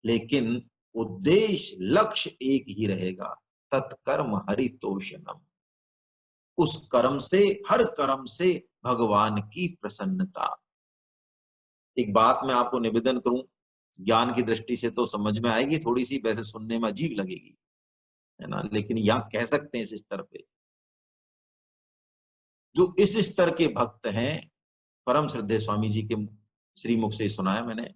S1: लेकिन उद्देश्य लक्ष्य एक ही रहेगा, तत्कर्म हरितोषणम। उस कर्म से, हर कर्म से भगवान की प्रसन्नता। एक बात मैं आपको निवेदन करूं, ज्ञान की दृष्टि से तो समझ में आएगी थोड़ी सी, वैसे सुनने में अजीब लगेगी, है ना, लेकिन यहां कह सकते हैं इस स्तर पे, जो इस स्तर के भक्त हैं, परम श्रद्धेय स्वामी जी के श्रीमुख से सुना है मैंने,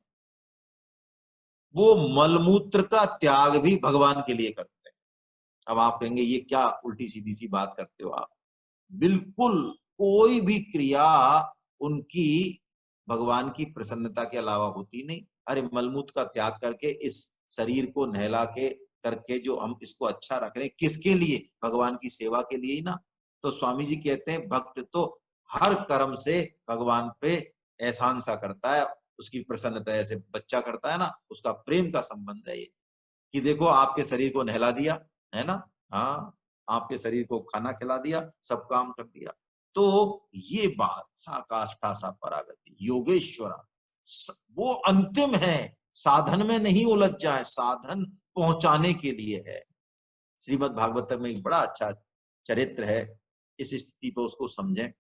S1: वो मलमूत्र का त्याग भी भगवान के लिए करते हैं। अब आप कहेंगे ये क्या उल्टी सीधी सी बात करते हो आप। बिल्कुल, कोई भी क्रिया उनकी भगवान की प्रसन्नता के अलावा होती नहीं। अरे मलमूत्र का त्याग करके इस शरीर को नहला के करके जो हम इसको अच्छा रख रहे हैं, किसके लिए? भगवान की सेवा के लिए ही ना। तो स्वामी जी कहते हैं भक्त तो हर कर्म से भगवान पे एहसान सा करता है, उसकी प्रसन्नता, ऐसे बच्चा करता है ना, उसका प्रेम का संबंध है ये, कि देखो आपके शरीर को नहला दिया, है ना, हाँ, आपके शरीर को खाना खिला दिया, सब काम कर दिया। तो ये बात साकाष्ठा सा परागति, योगेश्वरा, वो अंतिम है, साधन में नहीं उलझ जाए, साधन पहुंचाने के लिए है। श्रीमद् भागवत में एक बड़ा अच्छा चरित्र है, इस स्थिति पर उसको समझें।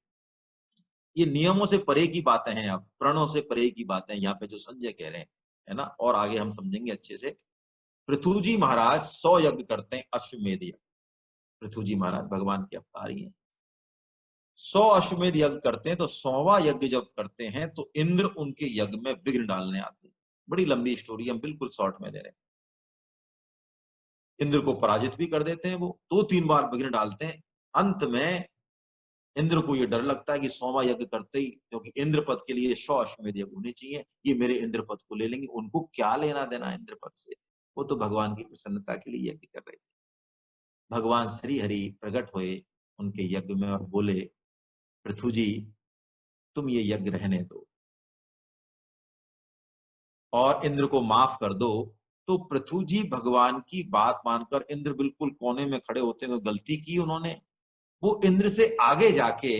S1: ये नियमों से परे की बातें हैं, अब प्रणों से परे की बातें यहाँ पे जो संजय कह रहे हैं, है ना, और आगे हम समझेंगे अच्छे से। पृथु जी महाराज 100 यज्ञ करते हैं, अश्वमेध यज्ञ। पृथु जी महाराज भगवान के अवतार ही हैं। 100 अश्वमेध यज्ञ करते हैं, तो 100वां यज्ञ जब करते हैं तो इंद्र उनके यज्ञ में विघ्न डालने आते हैं। बड़ी लंबी स्टोरी, हम बिल्कुल शॉर्ट में दे रहे हैं। इंद्र को पराजित भी कर देते हैं, वो 2-3 बार विघ्न डालते हैं। अंत में इंद्र को ये डर लगता है कि 100वां यज्ञ करते ही, क्योंकि इंद्र पद के लिए 100 अश्वमेध यज्ञ होने चाहिए, ये मेरे इंद्र पद को ले लेंगे, उनको क्या लेना देना इंद्र पद से, वो तो भगवान की प्रसन्नता के लिए यज्ञ कर रहे थे। भगवान श्री हरि प्रकट हुए उनके यज्ञ में और बोले, पृथु जी तुम ये यज्ञ रहने दो और इंद्र को माफ कर दो। तो पृथु जी भगवान की बात मानकर, इंद्र बिल्कुल कोने में खड़े होते हुए, गलती की उन्होंने, वो इंद्र से आगे जाके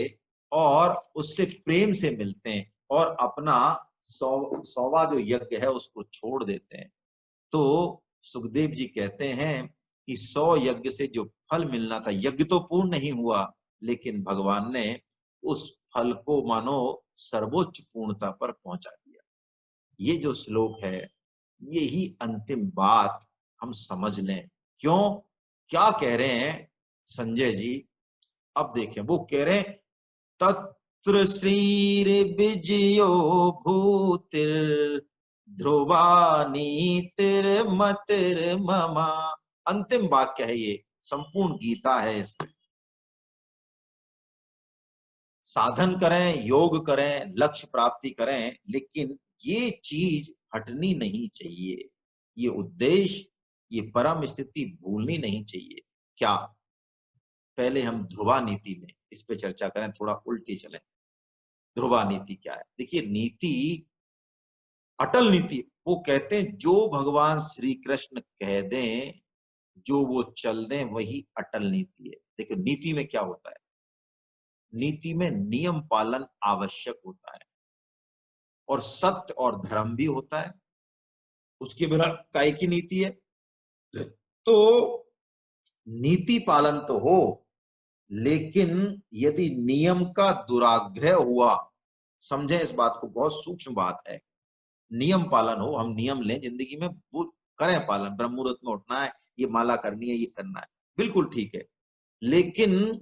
S1: और उससे प्रेम से मिलते हैं और अपना 100वां जो यज्ञ है उसको छोड़ देते हैं। तो सुखदेव जी कहते हैं कि 100 यज्ञ से जो फल मिलना था, यज्ञ तो पूर्ण नहीं हुआ, लेकिन भगवान ने उस फल को मानो सर्वोच्च पूर्णता पर पहुंचा दिया। ये जो श्लोक है यही अंतिम बात हम समझ लें। क्यों, क्या कह रहे हैं संजय जी? अब देखें, वो कह रहे हैं तत्र श्रीर विजयो भूतिर ध्रुवा नीतिर मतिर ममा। अंतिम वाक्य है ये, संपूर्ण गीता है इसमें। साधन करें, योग करें, लक्ष्य प्राप्ति करें, लेकिन ये चीज हटनी नहीं चाहिए, ये उद्देश्य, ये परम स्थिति भूलनी नहीं चाहिए। क्या, पहले हम ध्रुवा नीति लें, इस पे चर्चा करें, थोड़ा उल्टी चलें। ध्रुवा नीति क्या है? देखिए, नीति अटल नीति, वो कहते हैं जो भगवान श्री कृष्ण कह दें, जो वो चल दें, वही अटल नीति है। देखो, नीति में क्या होता है? नीति में नियम पालन आवश्यक होता है, और सत्य और धर्म भी होता है। उसके बिना काय की नीति है? तो नीति पालन तो हो, लेकिन यदि नियम का दुराग्रह हुआ, समझें इस बात को, बहुत सूक्ष्म बात है। नियम पालन हो, हम नियम लें जिंदगी में, वो करें पालन, ब्रह्म मुहूर्त में उठना है, ये माला करनी है, ये करना है, बिल्कुल ठीक है। लेकिन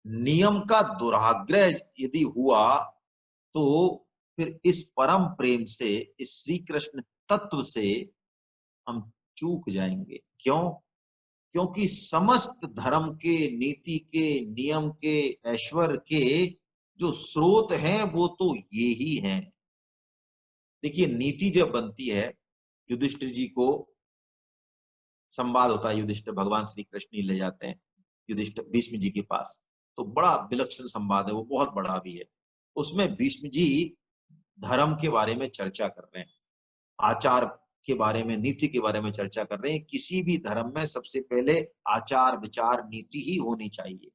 S1: नियम का दुराग्रह यदि हुआ, तो फिर इस परम प्रेम से, इस श्री कृष्ण तत्व से हम चूक जाएंगे। क्यों? क्योंकि समस्त धर्म के, नीति के, नियम के, ऐश्वर्य के जो स्रोत हैं, वो तो ये ही हैं। देखिए, नीति जब बनती है, युधिष्ठिर जी को संवाद होता है, युधिष्ठिर भगवान श्री कृष्ण ही ले जाते हैं युधिष्ठिर भीष्म जी के पास, तो बड़ा विलक्षण संवाद है, वो बहुत बड़ा भी है। उसमें भीष्म जी धर्म के बारे में चर्चा कर रहे हैं, आचार के बारे में, नीति के बारे में चर्चा कर रहे हैं। किसी भी धर्म में सबसे पहले आचार विचार नीति ही होनी चाहिए,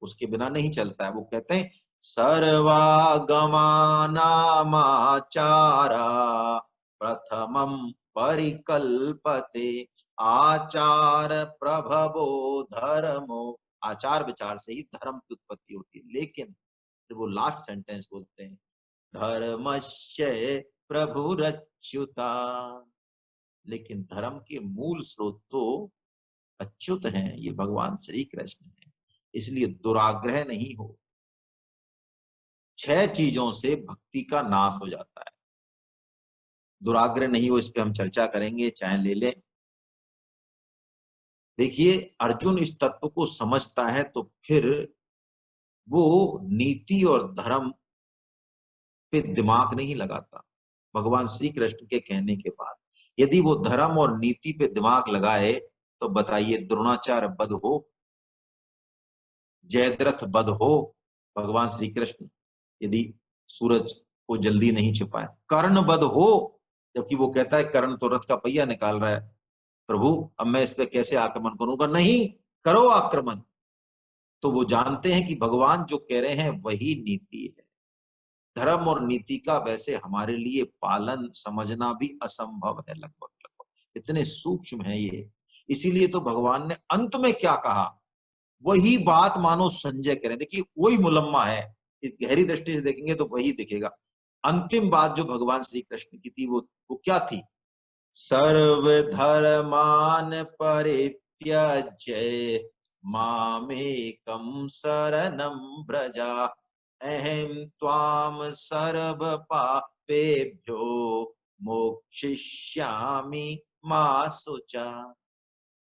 S1: उसके बिना नहीं चलता है। वो कहते हैं सर्वागमानामाचारा प्रथमम परिकल्पते आचार प्रभवो धर्मो। आचार विचार से ही धर्म की उत्पत्ति होती है। लेकिन फिर वो लास्ट सेंटेंस बोलते हैं धर्मस्य प्रभुरच्युता। लेकिन धर्म के मूल स्रोत तो अच्युत हैं, ये भगवान श्री कृष्ण है। इसलिए दुराग्रह नहीं हो। 6 चीजों से भक्ति का नाश हो जाता है। दुराग्रह नहीं हो, इस पे हम चर्चा करेंगे, चाहे ले लें। देखिए, अर्जुन इस तत्व को समझता है, तो फिर वो नीति और धर्म पे दिमाग नहीं लगाता। भगवान श्री कृष्ण के कहने के बाद यदि वो धर्म और नीति पे दिमाग लगाए, तो बताइए द्रोणाचार्य वध हो, जयद्रथ वध हो, भगवान श्री कृष्ण यदि सूरज को जल्दी नहीं छिपाए, कर्ण वध हो, जबकि वो कहता है कर्ण तो रथ का पहिया निकाल रहा है, प्रभु अब मैं इस पे कैसे आक्रमण करूंगा? नहीं, करो आक्रमण। तो वो जानते हैं कि भगवान जो कह रहे हैं वही नीति है। धर्म और नीति का वैसे हमारे लिए पालन समझना भी असंभव है, लगभग लगभग इतने सूक्ष्म है ये। इसीलिए तो भगवान ने अंत में क्या कहा, वही बात मानो संजय कह रहे हैं। देखिए, वही मुलम्मा है, इस गहरी दृष्टि से देखेंगे तो वही दिखेगा। अंतिम बात जो भगवान श्री कृष्ण की थी, वो क्या थी? सर्वधर्मान परित्यज्य मामेकं शरणं व्रजा अहं त्वां सर्व पापेभ्यो मोक्षयिष्यामि मा शुचा।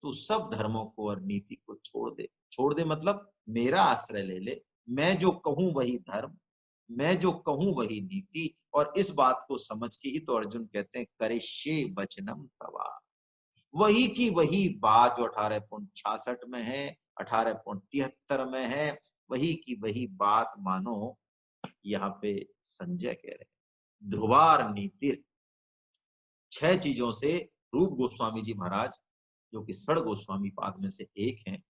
S1: तू सब धर्मों को और नीति को छोड़ दे। छोड़ दे मतलब मेरा आश्रय ले ले, मैं जो कहूं वही धर्म, मैं जो कहूं वही नीति। और इस बात को समझ के ही तो अर्जुन कहते हैं करिष्ये वचनम तवा। वही की वही बात जो 18.66 में है, 18.73 में है, वही की वही बात मानो यहाँ पे संजय कह रहे हैं। ध्रुवार नीति 6 चीजों से रूप गोस्वामी जी महाराज, जो कि स्वर्ण गोस्वामी पाद में से एक हैं,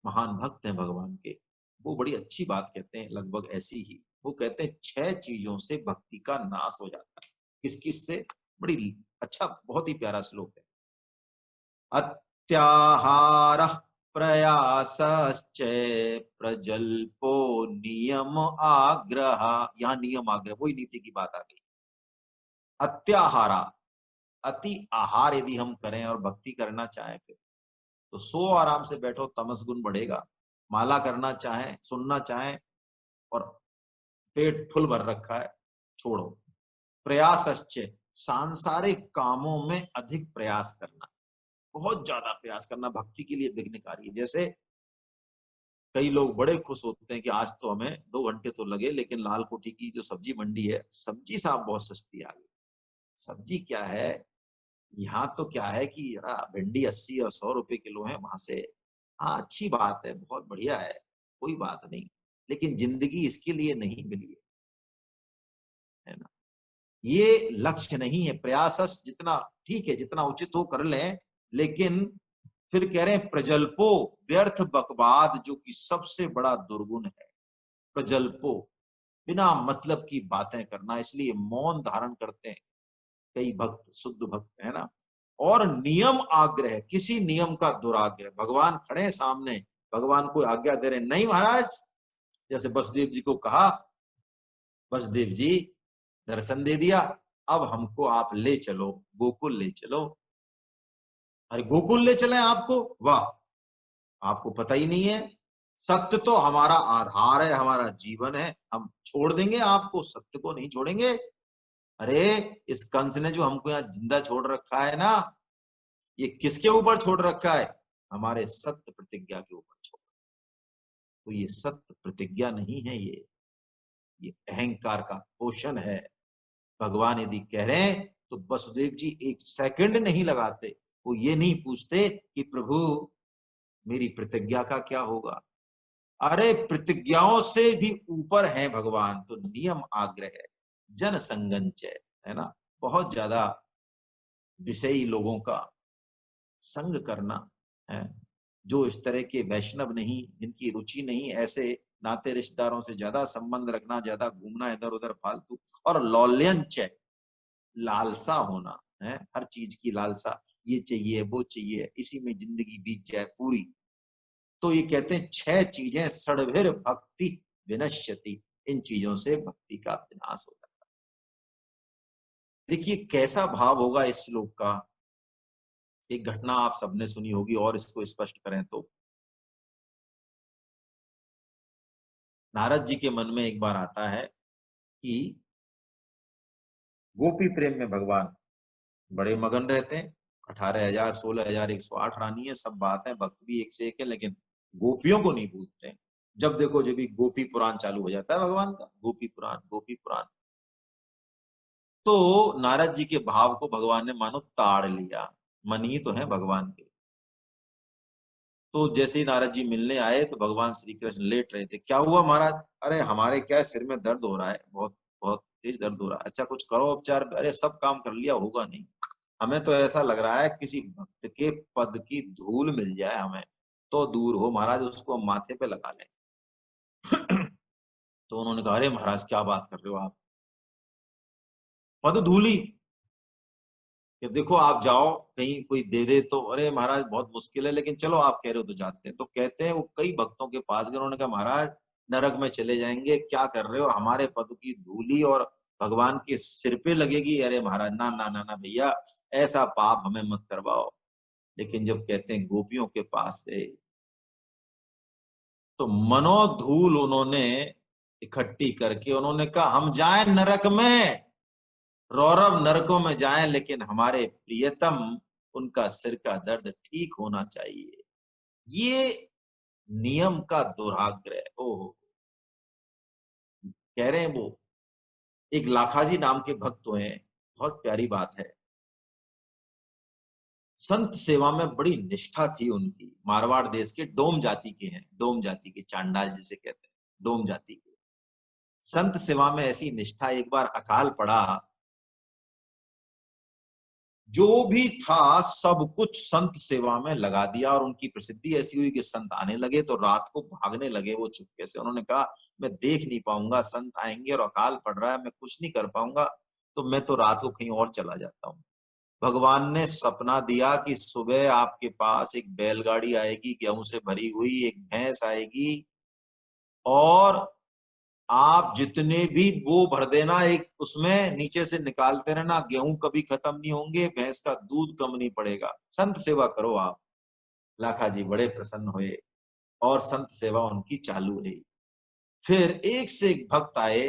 S1: महान भक्त हैं भगवान के, वो बड़ी अच्छी बात कहते हैं, लगभग ऐसी ही। वो कहते हैं 6 चीजों से भक्ति का नाश हो जाता है। किस किस से? बड़ी अच्छा, बहुत ही प्यारा श्लोक है। अत्याहार प्रयासश्च प्रजल्पो नियम आग्रह। यहाँ नियम आग्रह, वही नीति की बात आ गई। अत्याहारा, अति आहार यदि हम करें और भक्ति करना चाहें फिर तो सो आराम से बैठो, तमस गुण बढ़ेगा। माला करना चाहें, सुनना चाहें और पेट फुल भर रखा है, छोड़ो। प्रयासश्च, सांसारिक कामों में अधिक प्रयास करना, बहुत ज्यादा प्रयास करना भक्ति के लिए विघ्नकारी है। जैसे कई लोग बड़े खुश होते हैं कि आज तो हमें 2 घंटे तो लगे, लेकिन लाल कोठी की जो सब्जी मंडी है, सब्जी साहब बहुत सस्ती आ गई। सब्जी क्या है, यहाँ तो क्या है कि भिंडी 80 और 100 रुपए किलो है वहां से। हाँ, अच्छी बात है, बहुत बढ़िया है, कोई बात नहीं, लेकिन जिंदगी इसके लिए नहीं मिली है ना। ये लक्ष्य नहीं है। प्रयास जितना ठीक है, जितना उचित हो कर लें, लेकिन फिर कह रहे हैं प्रजल्पो, व्यर्थ बकवाद जो कि सबसे बड़ा दुर्गुण है। प्रजल्पो, बिना मतलब की बातें करना, इसलिए मौन धारण करते हैं कई भक्त, शुद्ध भक्त है ना। और नियम आग्रह, किसी नियम का दुराग्रह। भगवान खड़े सामने, भगवान को आज्ञा दे रहे, नहीं महाराज, जैसे वसुदेव जी को कहा, वसुदेव जी दर्शन दे दिया, अब हमको आप ले चलो, गोकुल ले चलो। अरे गोकुल ले चले आपको, वाह, आपको पता ही नहीं है, सत्य तो हमारा आधार है, हमारा जीवन है, हम छोड़ देंगे आपको, सत्य को नहीं छोड़ेंगे। अरे इस कंस ने जो हमको यहाँ जिंदा छोड़ रखा है ना, ये किसके ऊपर छोड़ रखा है, हमारे सत्य प्रतिज्ञा के ऊपर छोड़। तो ये सत्य प्रतिज्ञा नहीं है, ये अहंकार का पोषण है। भगवान यदि कह रहे हैं तो वसुदेव जी 1 सेकंड नहीं लगाते, वो ये नहीं पूछते कि प्रभु मेरी प्रतिज्ञा का क्या होगा। अरे प्रतिज्ञाओं से भी ऊपर है भगवान, तो नियम आग्रह है, जन संगंच है ना, बहुत ज्यादा विषयी लोगों का संग करना है। जो इस तरह के वैष्णव नहीं, जिनकी रुचि नहीं, ऐसे नाते रिश्तेदारों से ज्यादा संबंध रखना, ज्यादा घूमना इधर उधर फालतू, और लौल्यंच, लालसा होना है, हर चीज की लालसा, ये चाहिए वो चाहिए, इसी में जिंदगी बीत जाए पूरी। तो ये कहते हैं 6 चीजें सड़भिर भक्ति विनश्यति, इन चीजों से भक्ति का विनाश हो जाता है। देखिए कैसा भाव होगा इस श्लोक का। एक घटना आप सबने सुनी होगी, और इसको स्पष्ट करें तो नारद जी के मन में एक बार आता है कि गोपी प्रेम में भगवान बड़े मगन रहते हैं। 18,000 16,108 रानी है, सब बात है, भक्त भी एक से एक है, लेकिन गोपियों को नहीं भूलते। जब देखो जब भी गोपी पुराण चालू हो जाता है भगवान का, गोपी पुराण गोपी पुराण। तो नारद जी के भाव को भगवान ने मानो ताड़ लिया, मन ही तो है भगवान के। तो जैसे ही नारद जी मिलने आए तो भगवान श्री कृष्ण लेट रहे थे। क्या हुआ महाराज? अरे हमारे क्या है, सिर में दर्द हो रहा है, बहुत बहुत तेज दर्द हो रहा है। अच्छा कुछ करो उपचार। अरे सब काम कर लिया, होगा नहीं, हमें तो ऐसा लग रहा है किसी भक्त के पद की धूल मिल जाए हमें तो दूर हो महाराज, उसको हम माथे पे लगा लें। तो उन्होंने कहा अरे महाराज क्या बात कर रहे हो आप, पद धूली? कि देखो आप जाओ कहीं कोई दे दे तो। अरे महाराज बहुत मुश्किल है, लेकिन चलो आप कह रहे हो तो जाते हैं। तो कहते हैं वो कई भक्तों के पास गए, उन्होंने कहा महाराज नरक में चले जाएंगे, क्या कर रहे हो, हमारे पद की धूली और भगवान के सिर पे लगेगी। अरे महाराज ना ना ना ना भैया, ऐसा पाप हमें मत करवाओ। लेकिन जब कहते हैं गोपियों के पास गए तो मनोधूल उन्होंने इकट्ठी करके उन्होंने कहा हम जाएं नरक में, रौरव नरकों में जाएं, लेकिन हमारे प्रियतम उनका सिर का दर्द ठीक होना चाहिए। ये नियम का दुराग्रह। ओह, कह रहे हैं वो एक लाखाजी नाम के भक्त हुए हैं, बहुत प्यारी बात है। संत सेवा में बड़ी निष्ठा थी उनकी। मारवाड़ देश के डोम जाति के हैं, डोम जाति के, चांडाल जिसे कहते हैं, डोम जाति के। संत सेवा में ऐसी निष्ठा, एक बार अकाल पड़ा, जो भी था सब कुछ संत सेवा में लगा दिया, और उनकी प्रसिद्धि ऐसी हुई कि संत आने लगे तो रात को भागने लगे वो चुपके से। उन्होंने कहा मैं देख नहीं पाऊंगा, संत आएंगे और अकाल पड़ रहा है, मैं कुछ नहीं कर पाऊंगा, तो मैं तो रात को कहीं और चला जाता हूँ। भगवान ने सपना दिया कि सुबह आपके पास एक बैलगाड़ी आएगी गेहूं से भरी हुई, एक भैंस आएगी, और आप जितने भी वो भर देना, एक उसमें नीचे से निकालते रहना, गेहूं कभी खत्म नहीं होंगे, भैंस का दूध कम नहीं पड़ेगा, संत सेवा करो आप। लाखा जी बड़े प्रसन्न हुए और संत सेवा उनकी चालू रही। फिर एक से एक भक्त आए।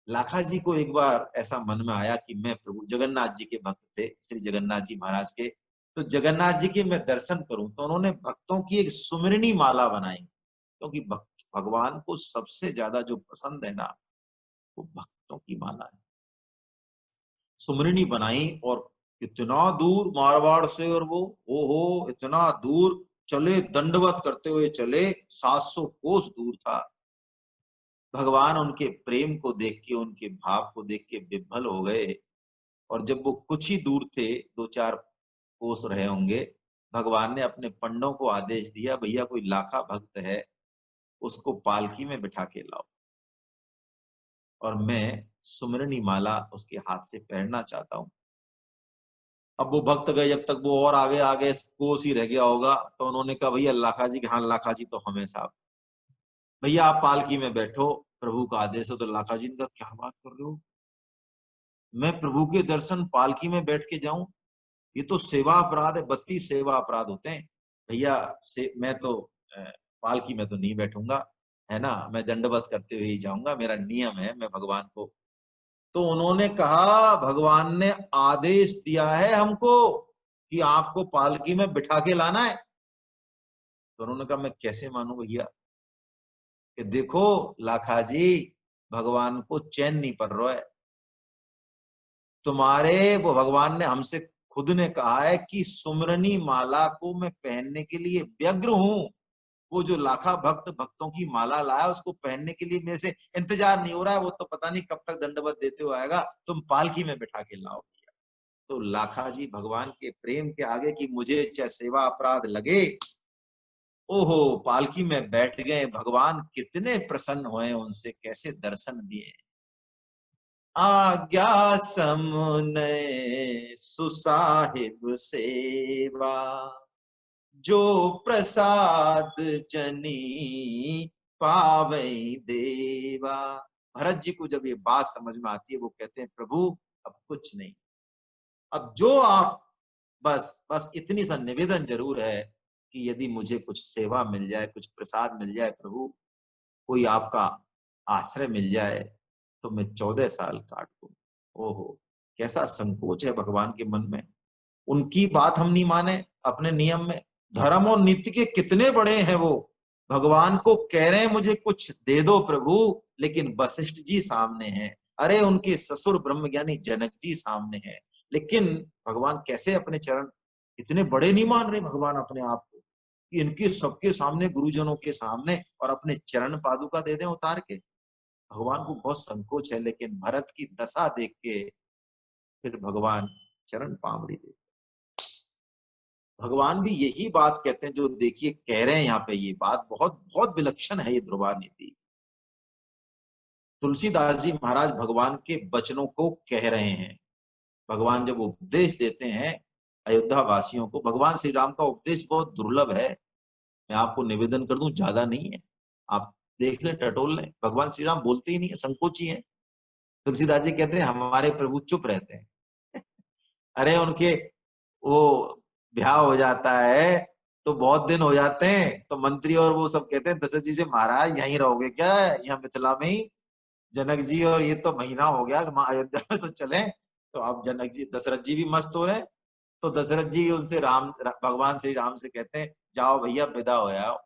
S1: लाखा जी को एक बार ऐसा मन में आया कि मैं प्रभु जगन्नाथ जी के भक्त थे, श्री जगन्नाथ जी महाराज के, तो जगन्नाथ जी के मैं दर्शन करूं। तो उन्होंने भक्तों की एक सुमिरनी माला बनाई, क्योंकि भगवान को सबसे ज्यादा जो पसंद है ना, वो भक्तों की माला है। सुमिरनी बनाई और इतना दूर मारवाड़ से, और वो हो इतना दूर चले, दंडवत करते हुए चले, 700 कोस दूर था। भगवान उनके प्रेम को देख के, उनके भाव को देख के विह्वल हो गए। और जब वो कुछ ही दूर थे, 2-4 कोस रहे होंगे, भगवान ने अपने पंडों को आदेश दिया, भैया कोई लाखा भक्त है, उसको पालकी में बिठा के लाओ, और मैं सुमिरनी माला उसके हाथ से पहनना चाहता हूं। अब वो भक्त गए, जब तक वो और आगे आगे कोस ही रह गया होगा, तो उन्होंने कहा भैया लाखा जी, हाँ लाखा जी तो हमें साहब, भैया आप पालकी में बैठो, प्रभु का आदेश है। तो लाखा जी ने कहा क्या बात कर रहे हो, मैं प्रभु के दर्शन पालकी में बैठ के जाऊं, ये तो सेवा अपराध है, 32 सेवा अपराध होते हैं भैया। से मैं तो पालकी में तो नहीं बैठूंगा, है ना, मैं दंडवत करते हुए ही जाऊंगा, मेरा नियम है, मैं भगवान को। तो उन्होंने कहा भगवान ने आदेश दिया है हमको कि आपको पालकी में बिठा के लाना है। तो उन्होंने कहा मैं कैसे मानूं भैया, कि देखो लाखा जी, भगवान को चैन नहीं पड़ रहा है तुम्हारे, वो भगवान ने हमसे खुद ने कहा है कि सुमिरनी माला को मैं पहनने के लिए व्यग्र हूं। वो जो लाखा भक्त भक्तों की माला लाया, उसको पहनने के लिए मेरे से इंतजार नहीं हो रहा है, वो तो पता नहीं कब तक दंडवत देते हुए आएगा, तुम पालकी में बिठा के लाओ। तो लाखा जी भगवान के प्रेम के आगे कि मुझे चाहे सेवा अपराध लगे, ओहो पालकी में बैठ गए। भगवान कितने प्रसन्न हुए उनसे, कैसे दर्शन दिए। आज्ञा समुने सुसाहिब सेवा, जो प्रसाद जनी पावै देवा। भरत जी को जब ये बात समझ में आती है, वो कहते हैं प्रभु अब कुछ नहीं, अब जो आप, बस बस इतनी सा निवेदन जरूर है कि यदि मुझे कुछ सेवा मिल जाए, कुछ प्रसाद मिल जाए प्रभु, कोई आपका आश्रय मिल जाए, तो मैं 14 साल काट दूं। ओहो कैसा संकोच है भगवान के मन में। उनकी बात हम नहीं माने अपने नियम में, धर्म और नीति के कितने बड़े हैं वो, भगवान को कह रहे हैं मुझे कुछ दे दो प्रभु, लेकिन वशिष्ठ जी सामने हैं, अरे उनके ससुर ब्रह्मज्ञानी जनक जी सामने हैं, लेकिन भगवान कैसे अपने चरण, इतने बड़े नहीं मान रहे भगवान अपने आप को कि इनके सबके सामने, गुरुजनों के सामने, और अपने चरण पादुका दे दें उतार के। भगवान को बहुत संकोच है, लेकिन भरत की दशा देख के फिर भगवान चरण पामड़ी दे। भगवान भी यही बात कहते हैं जो देखिए कह रहे हैं यहाँ पे, ये बात बहुत बहुत विलक्षण है, ये ध्रुवा नीति। तुलसीदास जी महाराज भगवान के वचनों को कह रहे हैं। भगवान जब उपदेश देते हैं अयोध्या वासियों को, भगवान श्री राम का उपदेश बहुत दुर्लभ है, मैं आपको निवेदन कर दूं, ज्यादा नहीं है, आप देख लें, टटोल लें, भगवान श्री राम बोलते ही नहीं है, संकोची है। तुलसीदास जी कहते हैं हमारे प्रभु चुप रहते हैं अरे उनके वो ब्याह हो जाता है तो बहुत दिन हो जाते हैं, तो मंत्री और वो सब कहते हैं दशरथ जी से महाराज यहीं रहोगे क्या, यहाँ मिथिला में ही, जनक जी और ये तो महीना हो गया, अयोध्या में तो चले। तो अब जनक जी, दशरथ जी भी मस्त हो रहे हैं, तो दशरथ जी उनसे भगवान श्री राम से कहते हैं जाओ भैया विदा हो जाओ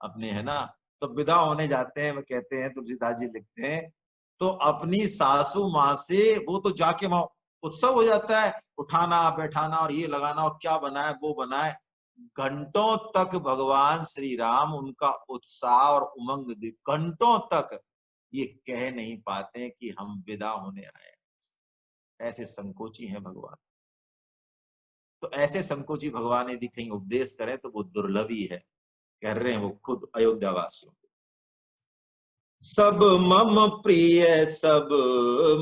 S1: अपने, है ना। तो विदा होने जाते हैं, वो कहते हैं, तुलसीदास जी लिखते हैं, तो अपनी सासू माँ से वो तो जाके वहां उत्सव हो जाता है, उठाना बैठाना और ये लगाना और क्या बनाए वो बनाए, घंटों तक भगवान श्री राम उनका उत्साह और उमंग घंटों तक ये कह नहीं पाते कि हम विदा होने आए, ऐसे संकोची हैं भगवान। तो ऐसे संकोची भगवान यदि कहीं उपदेश करें तो वो दुर्लभ ही है, कह रहे हैं वो खुद अयोध्या वासियों। सब मम प्रिय सब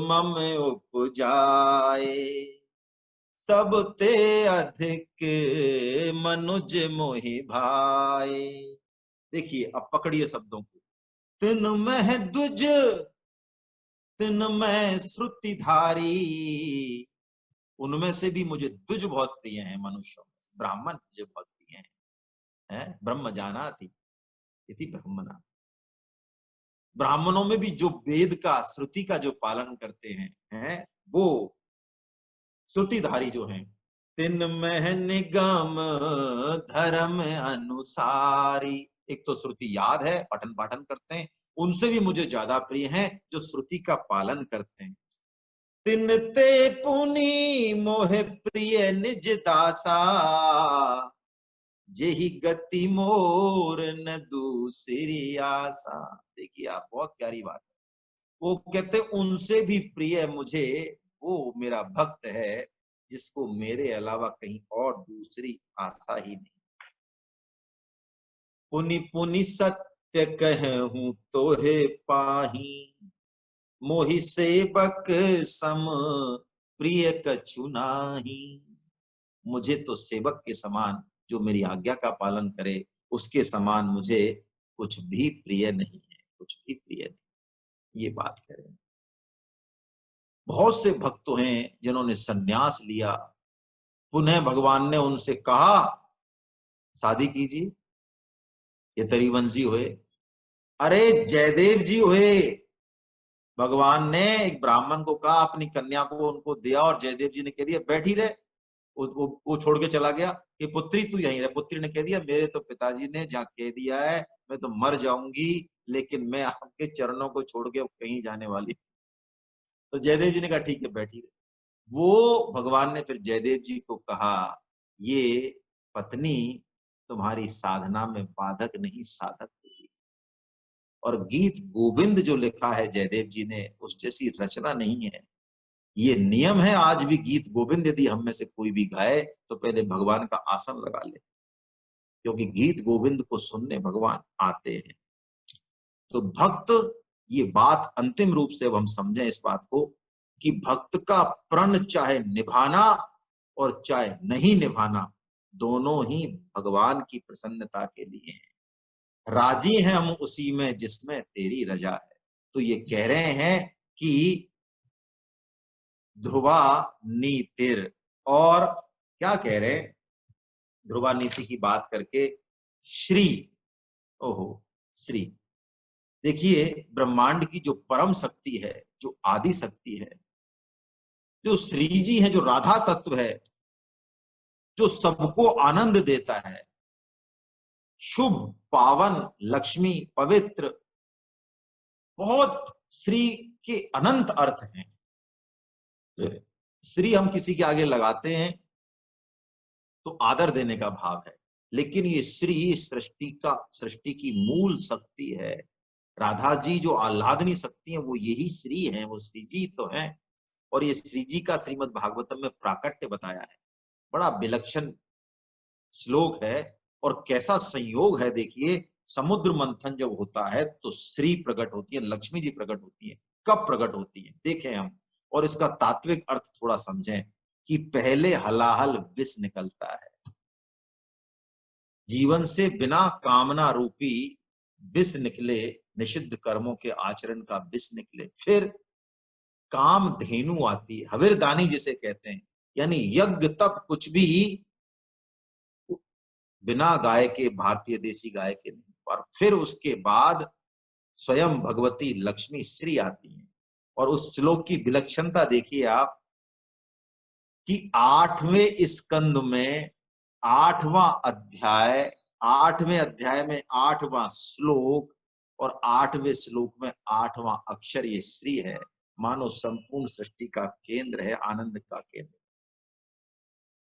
S1: मम उपजाए, सब ते अधिक मनुज मोहि भाई। देखिए अब पकड़िए शब्दों को, तिन मह द्विज तिन मैं श्रुतिधारी। उनमें से भी मुझे द्विज बहुत प्रिय हैं, मनुष्यों में से ब्राह्मण मुझे बहुत प्रिय हैं। ब्रह्म जानाति इति ब्रह्मणा। ब्राह्मणों में भी जो वेद का, श्रुति का जो पालन करते हैं वो श्रुतिधारी जो हैं। तिन मह निगम धर्म अनुसारी। एक तो श्रुति याद है, पठन पाठन करते हैं, उनसे भी मुझे ज्यादा प्रिय हैं जो श्रुति का पालन करते हैं। तिन ते पुनि मोह प्रिय निज दासा, जेहि गति मोर न दूसरी आशा। देखिए आप, बहुत प्यारी बात है। वो कहते उनसे भी प्रिय मुझे वो मेरा भक्त है जिसको मेरे अलावा कहीं और दूसरी आशा ही नहीं। पुनि पुनि सत्य कहूं तोहे पाही, मोहि सेवक सम प्रिय कछु नाही। मुझे तो सेवक के समान जो मेरी आज्ञा का पालन करे उसके समान मुझे कुछ भी प्रिय नहीं है, कुछ भी प्रिय नहीं। ये बात कह रहे हैं। बहुत से भक्त हैं जिन्होंने सन्यास लिया, पुनः भगवान ने उनसे कहा शादी कीजिए। ये तरीवंशी हुए, अरे जयदेव जी हुए। भगवान ने एक ब्राह्मण को कहा अपनी कन्या को उनको दिया और जयदेव जी ने कह दिया बैठी रहे। वो छोड़ के चला गया कि पुत्री तू यहीं रहे। पुत्री ने कह दिया मेरे तो पिताजी ने जहाँ कह दिया है मैं तो मर जाऊंगी, लेकिन मैं आपके चरणों को छोड़ के कहीं जाने वाली। तो जयदेव जी ने कहा ठीक है बैठी रहे। वो भगवान ने फिर जयदेव जी को कहा ये पत्नी तुम्हारी साधना में बाधक नहीं साधक होगी। और गीत गोविंद जो लिखा है जयदेव जी ने उस जैसी रचना नहीं है। ये नियम है आज भी, गीत गोविंद यदि हम में से कोई भी गाए तो पहले भगवान का आसन लगा ले, क्योंकि गीत गोविंद को सुनने भगवान आते हैं। तो भक्त, ये बात अंतिम रूप से अब हम समझें इस बात को कि भक्त का प्रण चाहे निभाना और चाहे नहीं निभाना, दोनों ही भगवान की प्रसन्नता के लिए है। राजी हैं हम उसी में जिसमें तेरी रजा है। तो ये कह रहे हैं कि ध्रुवा नीतिर, और क्या कह रहे हैं ध्रुवा नीति की बात करके, श्री, ओहो श्री। देखिए ब्रह्मांड की जो परम शक्ति है, जो आदि शक्ति है, जो श्री जी है, जो राधा तत्व है, जो सबको आनंद देता है, शुभ पावन लक्ष्मी पवित्र, बहुत श्री के अनंत अर्थ हैं। श्री हम किसी के आगे लगाते हैं तो आदर देने का भाव है, लेकिन ये श्री सृष्टि की मूल शक्ति है। राधा जी जो आह्लादनी शक्ति है वो यही श्री है, वो श्री जी तो है। और ये श्री जी का श्रीमद् भागवतम में प्राकट्य बताया है, बड़ा विलक्षण श्लोक है। और कैसा संयोग है देखिए, समुद्र मंथन जब होता है तो श्री प्रकट होती है, लक्ष्मी जी प्रकट होती है। कब प्रकट होती है देखें हम, और इसका तात्विक अर्थ थोड़ा समझें कि पहले हलाहल विष निकलता है जीवन से, बिना कामना रूपी विष निकले, निषिद्ध कर्मों के आचरण का विष निकले। फिर काम धेनु आती है, हविरदानी जिसे कहते हैं, यानी यज्ञ तप कुछ भी बिना गाय के, भारतीय देसी गाय के नहीं। और फिर उसके बाद स्वयं भगवती लक्ष्मी श्री आती है। और उस श्लोक की विलक्षणता देखिए आप कि 8वें स्कंद में 8वां अध्याय, 8वें अध्याय में 8वां श्लोक, और 8वें श्लोक में 8वां अक्षर ये श्री है। मानो संपूर्ण सृष्टि का केंद्र है, आनंद का केंद्र।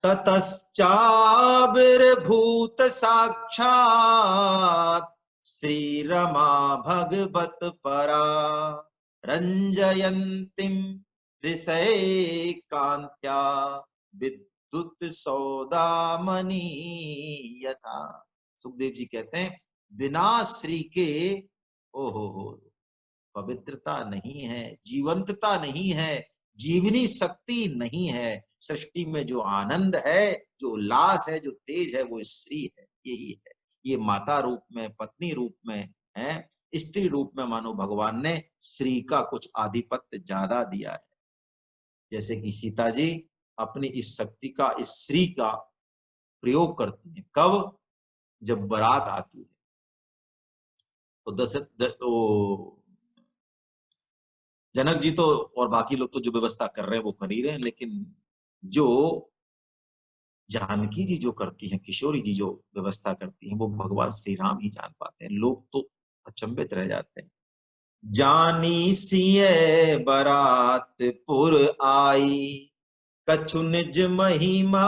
S1: ततश्चाविर्भूत साक्षात् श्री रमा भगवत परा, रंजयन्तीं दिशै कांत्या विद्युत सौदामणि यथा। सुखदेव जी कहते हैं बिना श्री के ओहो पवित्रता नहीं है, जीवंतता नहीं है, जीवनी शक्ति नहीं है। सृष्टि में जो आनंद है, जो उल्लास है, जो तेज है, वो श्री है, यही है। ये माता रूप में, पत्नी रूप में है, स्त्री रूप में मानो भगवान ने श्री का कुछ आधिपत्य ज्यादा दिया है। जैसे कि सीता जी अपनी इस शक्ति का, इस श्री का प्रयोग करती हैं। कब? जब बारात आती है। तो जनक जी तो और बाकी लोग तो जो व्यवस्था कर रहे हैं वो कर ही रहे हैं, लेकिन जो जानकी जी जो करती हैं, किशोरी जी जो व्यवस्था करती हैं, वो भगवान श्री राम ही जान पाते हैं। लोग तो अचंभित रह जाते हैं। जानी सिए बरातपुर आई, कछु निज महिमा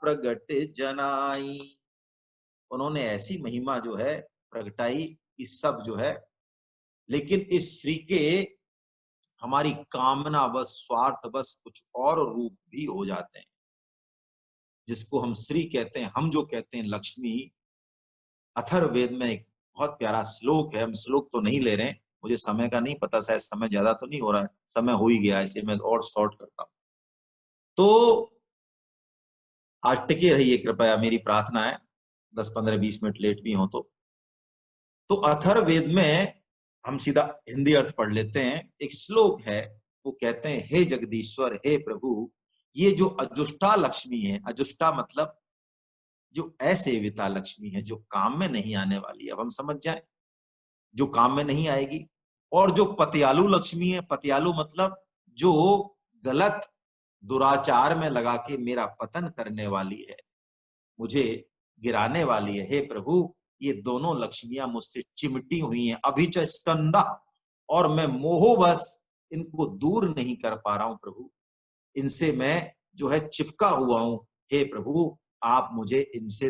S1: प्रगट जनाई। उन्होंने ऐसी महिमा जो है प्रगटाई, इस सब जो है, लेकिन इस श्री के हमारी कामना बस, स्वार्थ बस कुछ और रूप भी हो जाते हैं, जिसको हम श्री कहते हैं। हम जो कहते हैं लक्ष्मी, अथर्ववेद में एक बहुत प्यारा श्लोक है। हम श्लोक तो नहीं ले रहे हैं, मुझे समय का नहीं पता, शायद समय ज्यादा तो नहीं हो रहा है, समय हो ही गया, इसलिए मैं और शॉर्ट करता हूं। तो आज टिके रहिए कृपया, मेरी प्रार्थना है, 10-15-20 मिनट लेट भी हो तो अथर्ववेद में हम सीधा हिंदी अर्थ पढ़ लेते हैं। एक श्लोक है, वो कहते हैं, हे जगदीश्वर, हे प्रभु, ये जो अजुष्टा लक्ष्मी है, अजुष्टा मतलब जो असेविता लक्ष्मी है, जो काम में नहीं आने वाली है, अब हम समझ जाए, जो काम में नहीं आएगी। और जो पतियालु लक्ष्मी है, पतियालु मतलब जो गलत दुराचार में लगा के मेरा पतन करने वाली है, मुझे गिराने वाली है, हे प्रभु, ये दोनों लक्ष्मियां मुझसे चिमटी हुई हैं, अभिच स्कंदा, और मैं मोहवश इनको दूर नहीं कर पा रहा हूं प्रभु, इनसे मैं जो है चिपका हुआ हूं। हे प्रभु, आप मुझे इनसे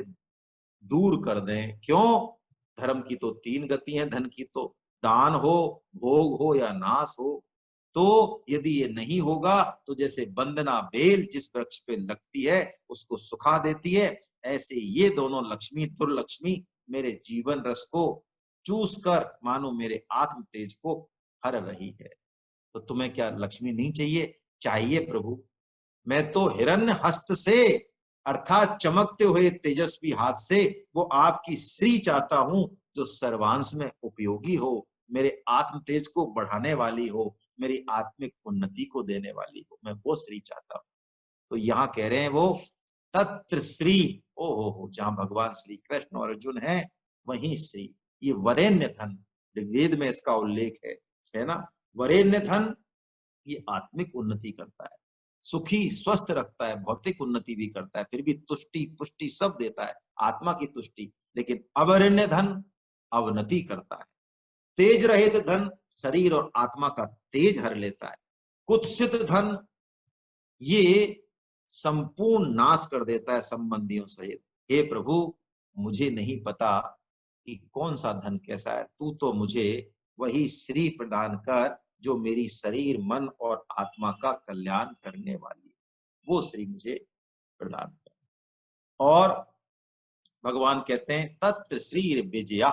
S1: दूर कर दें। क्यों? धर्म की तो 3 गति हैं, धन की तो दान हो, भोग हो या नाश हो। तो यदि ये नहीं होगा तो जैसे वंदना बेल जिस वृक्ष पे लगती है उसको सुखा देती है, ऐसे ये दोनों लक्ष्मी, दुर्लक्ष्मी, मेरे जीवन रस को चूस कर मानो मेरे आत्म तेज को हर रही है। तो तुम्हें क्या लक्ष्मी नहीं चाहिए? चाहिए प्रभु। मैं तो हिरण्य हस्त से, अर्थात चमकते हुए तेजस्वी हाथ से, वो आपकी श्री चाहता हूं, जो सर्वांश में उपयोगी हो, मेरे आत्म तेज को बढ़ाने वाली हो, मेरी आत्मिक उन्नति को देने वाली हो, मैं वो श्री चाहता हूं। तो यहाँ कह रहे हैं वो तत्र श्री, ओ हो, जहां भगवान श्री कृष्ण और अर्जुन है वहीं श्री। ये वरेण्य धन, ऋग्वेद में इसका उल्लेख है ना। वरेण्य धन ये आत्मिक उन्नति करता है, सुखी स्वस्थ रखता है, भौतिक उन्नति भी करता है, फिर भी तुष्टि पुष्टि सब देता है, आत्मा की तुष्टि। लेकिन अवरेण्य धन अवनति करता है। तेज रहित धन शरीर और आत्मा का तेज हर लेता है। कुत्सित धन ये संपूर्ण नाश कर देता है संबंधियों सहित। हे प्रभु, मुझे नहीं पता कि कौन सा धन कैसा है, तू तो मुझे वही श्री प्रदान कर जो मेरी शरीर, मन और आत्मा का कल्याण करने वाली है, वो श्री मुझे प्रदान कर। और भगवान कहते हैं तत्र श्री विजया,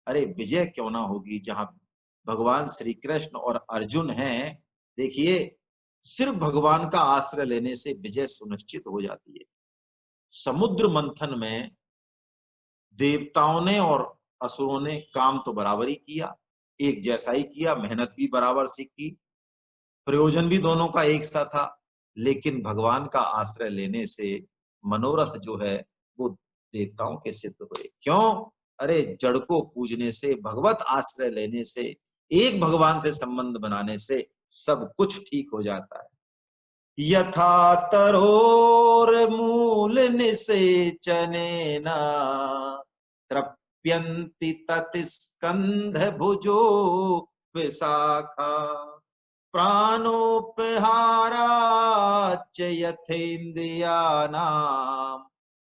S1: अरे विजय क्यों ना होगी जहां भगवान श्री कृष्ण और अर्जुन हैं। देखिए, सिर्फ भगवान का आश्रय लेने से विजय सुनिश्चित हो जाती है। समुद्र मंथन में देवताओं ने और असुरों ने काम तो बराबर ही किया, एक जैसा ही किया, मेहनत भी बराबर सी की, प्रयोजन भी दोनों का एक सा था। लेकिन भगवान का आश्रय लेने से मनोरथ जो है वो देवताओं के सिद्ध हुए। क्यों? अरे जड़ को पूजने से, भगवत आश्रय लेने से, एक भगवान से संबंध बनाने से सब कुछ ठीक हो जाता है। यथा तरोर मूल निसेचनेन तृप्यन्ति तत्स्कंध भुजो विशाखा, प्राणोपहाराच्च यथेन्द्रियाणां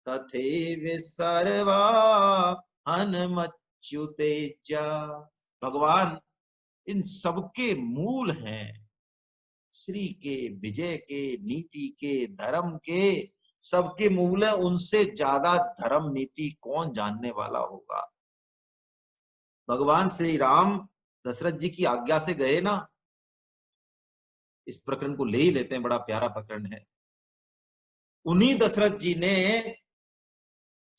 S1: तथैव सर्वा हनमच्युतेज्या। भगवान इन सबके मूल हैं, श्री के, विजय के, नीति के, धर्म के, सबके मूल है। उनसे ज्यादा धर्म नीति कौन जानने वाला होगा? भगवान श्री राम दशरथ जी की आज्ञा से गए ना, इस प्रकरण को ले ही लेते हैं, बड़ा प्यारा प्रकरण है। उन्हीं दशरथ जी ने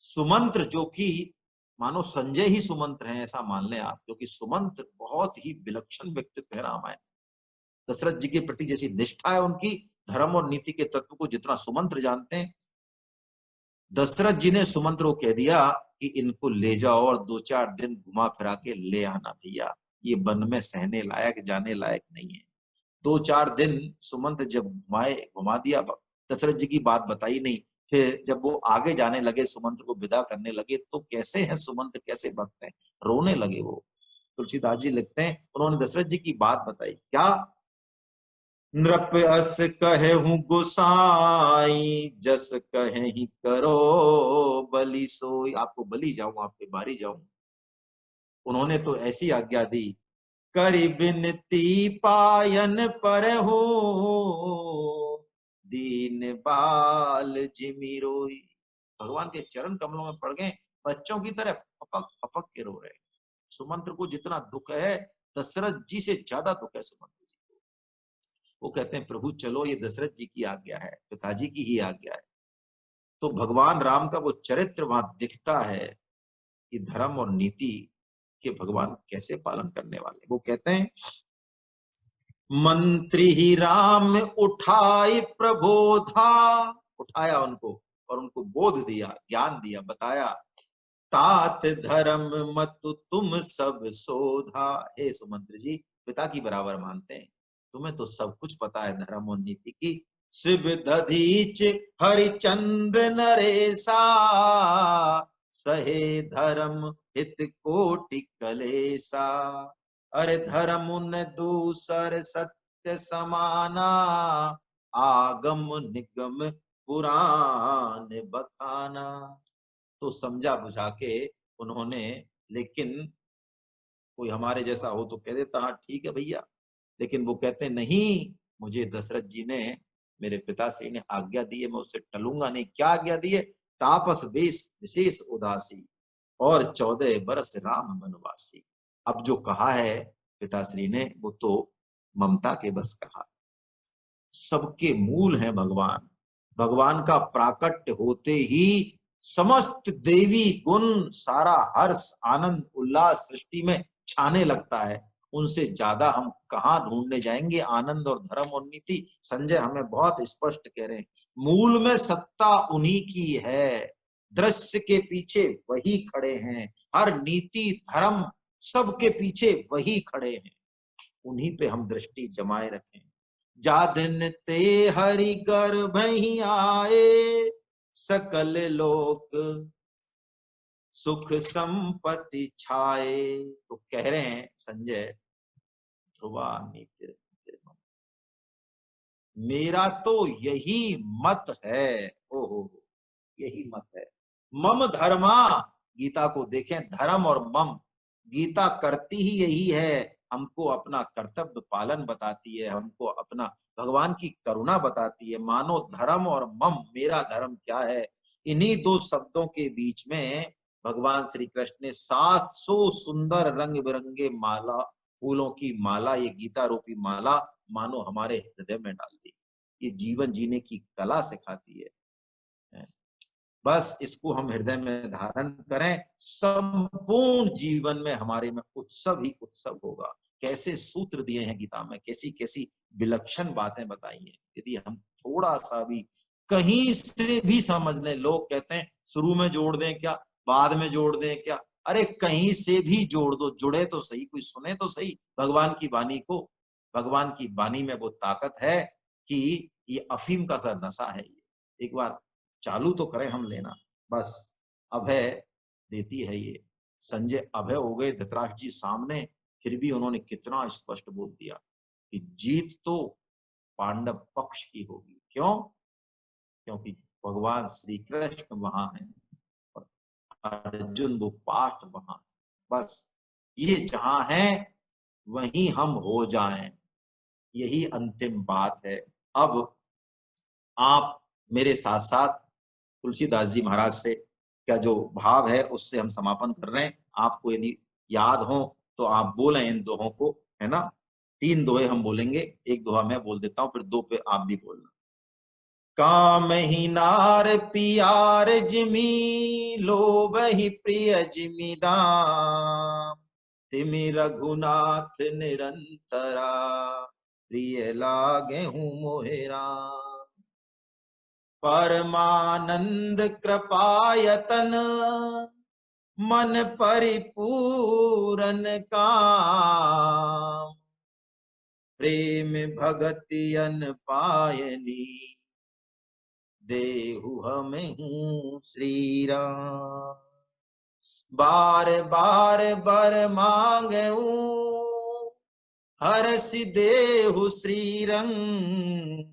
S1: सुमंत्र, जो कि मानो संजय ही सुमंत्र हैं, ऐसा मान लें आप, क्योंकि सुमंत्र बहुत ही विलक्षण व्यक्तित्व है रामायण। दशरथ जी के प्रति जैसी निष्ठा है उनकी, धर्म और नीति के तत्व को जितना सुमंत्र जानते हैं, दशरथ जी ने सुमंत्र को कह दिया कि इनको ले जाओ और 2-4 दिन घुमा फिरा के ले आना भैया, ये वन में सहने लायक, जाने लायक नहीं है। 2-4 दिन सुमंत्र जब घुमा दिया, दशरथ जी की बात बताई नहीं। फिर जब वो आगे जाने लगे, सुमंत्र को विदा करने लगे, तो कैसे हैं सुमंत्र, कैसे भक्त हैं, रोने लगे वो। तुलसीदास जी लिखते हैं, उन्होंने दशरथ जी की बात बताई, क्या नृप अस कहे हूँ गोसाई, जस कहे ही करो बलि सोई। आपको बलि जाऊं, आप पे बारी जाऊं। उन्होंने तो ऐसी आज्ञा दी, करी बिनती पायन पर हो, दीन बाल जिमि रोई। भगवान के चरण कमलों में पड़ गए, बच्चों की तरह फपक फपक के रो रहे। सुमंत्र को जितना दुख है, दशरथ जी से ज्यादा दुख है सुमंत्र जी को। वो कहते हैं, प्रभु चलो, ये दशरथ जी की आज्ञा है, पिताजी की ही आज्ञा है। तो भगवान राम का वो चरित्र वहां दिखता है कि धर्म और नीति के भगवान कैसे पालन करने वाले। वो कहते हैं, मंत्री ही राम उठाई प्रबोधा, उठाया उनको और उनको बोध दिया, ज्ञान दिया, बताया, तात धर्म मत तुम सब सोधा। हे सुमंत्र जी, पिता की बराबर मानते हैं, तुम्हें तो सब कुछ पता है धर्म और नीति की। शिव दधीच हरिचंद नरेसा, सहे धर्म हित कोटि कलेसा। अरे धर्म उन दूसर सत्य समाना, आगम निगम पुराण बखाना। तो समझा बुझा के उन्होंने, लेकिन कोई हमारे जैसा हो तो कह देता हाँ ठीक है भैया, लेकिन वो कहते नहीं, मुझे दशरथ जी ने, मेरे पिताश्री ने आज्ञा दी है, मैं उससे टलूंगा नहीं। क्या आज्ञा दी है? तापस बेश विशेष उदासी, और 14 बरस राम वनवासी। अब जो कहा है पिताश्री ने, वो तो ममता के बस कहा। सबके मूल है भगवान, भगवान का प्राकट्य होते ही समस्त देवी गुण, सारा हर्ष आनंद उल्लास सृष्टि में छाने लगता है। उनसे ज्यादा हम कहाँ ढूंढने जाएंगे आनंद और धर्म और नीति। संजय हमें बहुत स्पष्ट कह रहे हैं, मूल में सत्ता उन्हीं की है, दृश्य के पीछे वही खड़े हैं, हर नीति धर्म सबके पीछे वही खड़े हैं, उन्हीं पे हम दृष्टि जमाए रखें। जा दिन ते हरि गर्भ ही आए, सकल लोक सुख संपत्ति छाए। तो कह रहे हैं संजय, ध्रुवा नीति मेरा तो यही मत है, ओहो यही मत है। मम धर्मा, गीता को देखें, धर्म और मम, गीता करती ही यही है, हमको अपना कर्तव्य पालन बताती है, हमको अपना भगवान की करुणा बताती है। मानो धर्म और मम, मेरा धर्म क्या है, इन्हीं 2 शब्दों के बीच में भगवान श्री कृष्ण ने 700 सुंदर रंग बिरंगे माला, फूलों की माला, ये गीता रूपी माला मानो हमारे हृदय में डाल दी। ये जीवन जीने की कला सिखाती है। बस इसको हम हृदय में धारण करें, संपूर्ण जीवन में हमारे में उत्सव ही उत्सव होगा। कैसे सूत्र दिए हैं गीता में, कैसी कैसी विलक्षण बातें बताई हैं। यदि हम थोड़ा सा भी कहीं से भी समझ लें, लोग कहते हैं शुरू में जोड़ दें क्या, बाद में जोड़ दें क्या, अरे कहीं से भी जोड़ दो, जुड़े तो सही, कोई सुने तो सही भगवान की वाणी को। भगवान की वाणी में वो ताकत है कि ये अफीम का सा नशा है। ये एक बार चालू तो करें हम लेना, बस अभय देती है ये। संजय अभय हो गए धृतराष्ट्र जी सामने, फिर भी उन्होंने कितना स्पष्ट बोल दिया कि जीत तो पांडव पक्ष की होगी। क्यों? क्योंकि भगवान श्री कृष्ण वहां है और अर्जुन वो पार्थ वहां। बस ये जहां है वहीं हम हो जाएं, यही अंतिम बात है। अब आप मेरे साथ साथ तुलसीदास जी महाराज से का जो भाव है उससे हम समापन कर रहे हैं। आपको यदि याद हो तो आप बोलें इन दोहों को, है ना। 3 दोहे हम बोलेंगे, एक दोहा मैं बोल देता हूं, फिर 2 पे आप भी बोलना। काम ही नार पियार जिमी, लोभ ही प्रिय जिमी दाम। तिमि रघुनाथ निरंतरा, प्रिय लागे हूँ मोहे राम। परमानंद कृपायतन, मन परिपूरन काम। प्रेम भगति अन पायनी, देहु हमें हूँ श्री राम। बार बार बर मांगू, हरष देहु श्री रंग।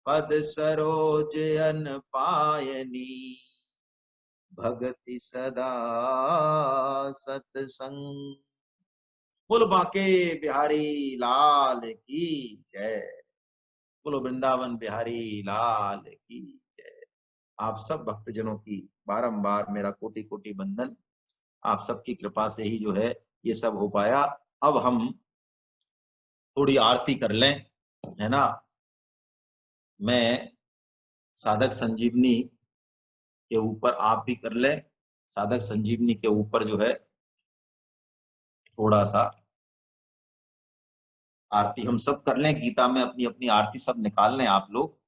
S1: पद सरोज अन पायनी, भगति सदा सतसंग। बोलो बांके बिहारी लाल की जय। बोलो वृंदावन बिहारी लाल की जय। आप सब भक्तजनों की बारंबार मेरा कोटि कोटि वंदन। आप सबकी कृपा से ही जो है ये सब हो पाया। अब हम थोड़ी आरती कर लें, है ना। मैं साधक संजीवनी के ऊपर, आप भी कर लें। साधक संजीवनी के ऊपर जो है थोड़ा सा आरती हम सब कर लें। गीता में अपनी अपनी आरती सब निकाल लें आप लोग।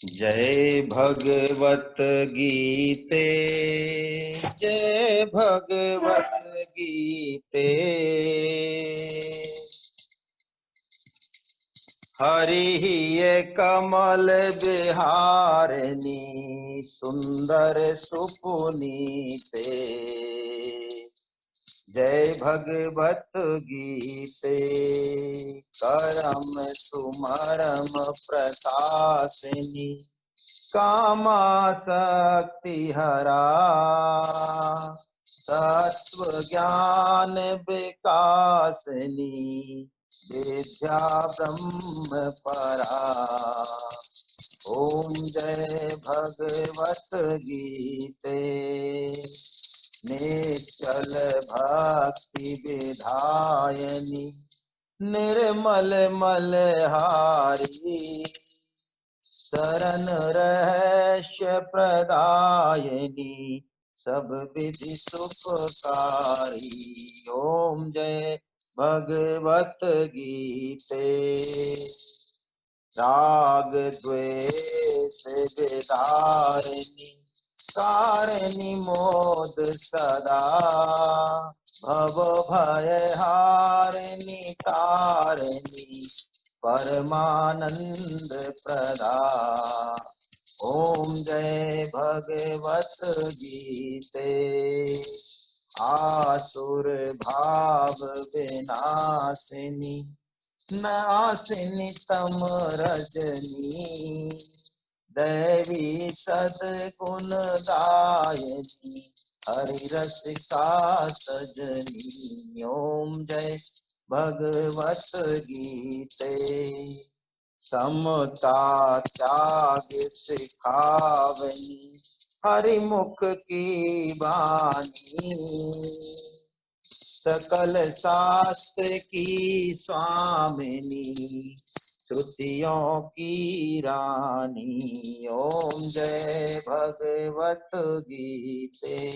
S1: जय भगवत गीते, जय भगवत गीते। हरि ये कमल बिहारिणी, सुंदर सुपुनीते। जय भगवत गीते, करम सुमरम प्रकाशिनी। कामासक्ति हरा, तत्व ज्ञान विकासिनी। विद्या ब्रह्म परा, ओम जय भगवत गीते। निश्चल भक्ति विधायनी, निर्मल मलहारी। शरण रहस्य प्रदायनी, सब विधि सुखकारी। ओम जय भगवत गीते। राग द्वेष विदारिणी, कारिणी मोद सदा। भव भय हारिणी तारिणी, परमानंद प्रदा। ओम जय भगवत गीते। आसुर भाव विनाशिनी, नाशिनी तम रजनी। दैवी सद्गुण दायनी, हरि रसिका सजनी। ओम जय भगवत गीते। समता त्याग सिखावनी, हरि मुख की बानी। सकल शास्त्र की स्वामिनी, श्रुतियों की रानी। ओम जय भगवत गीते,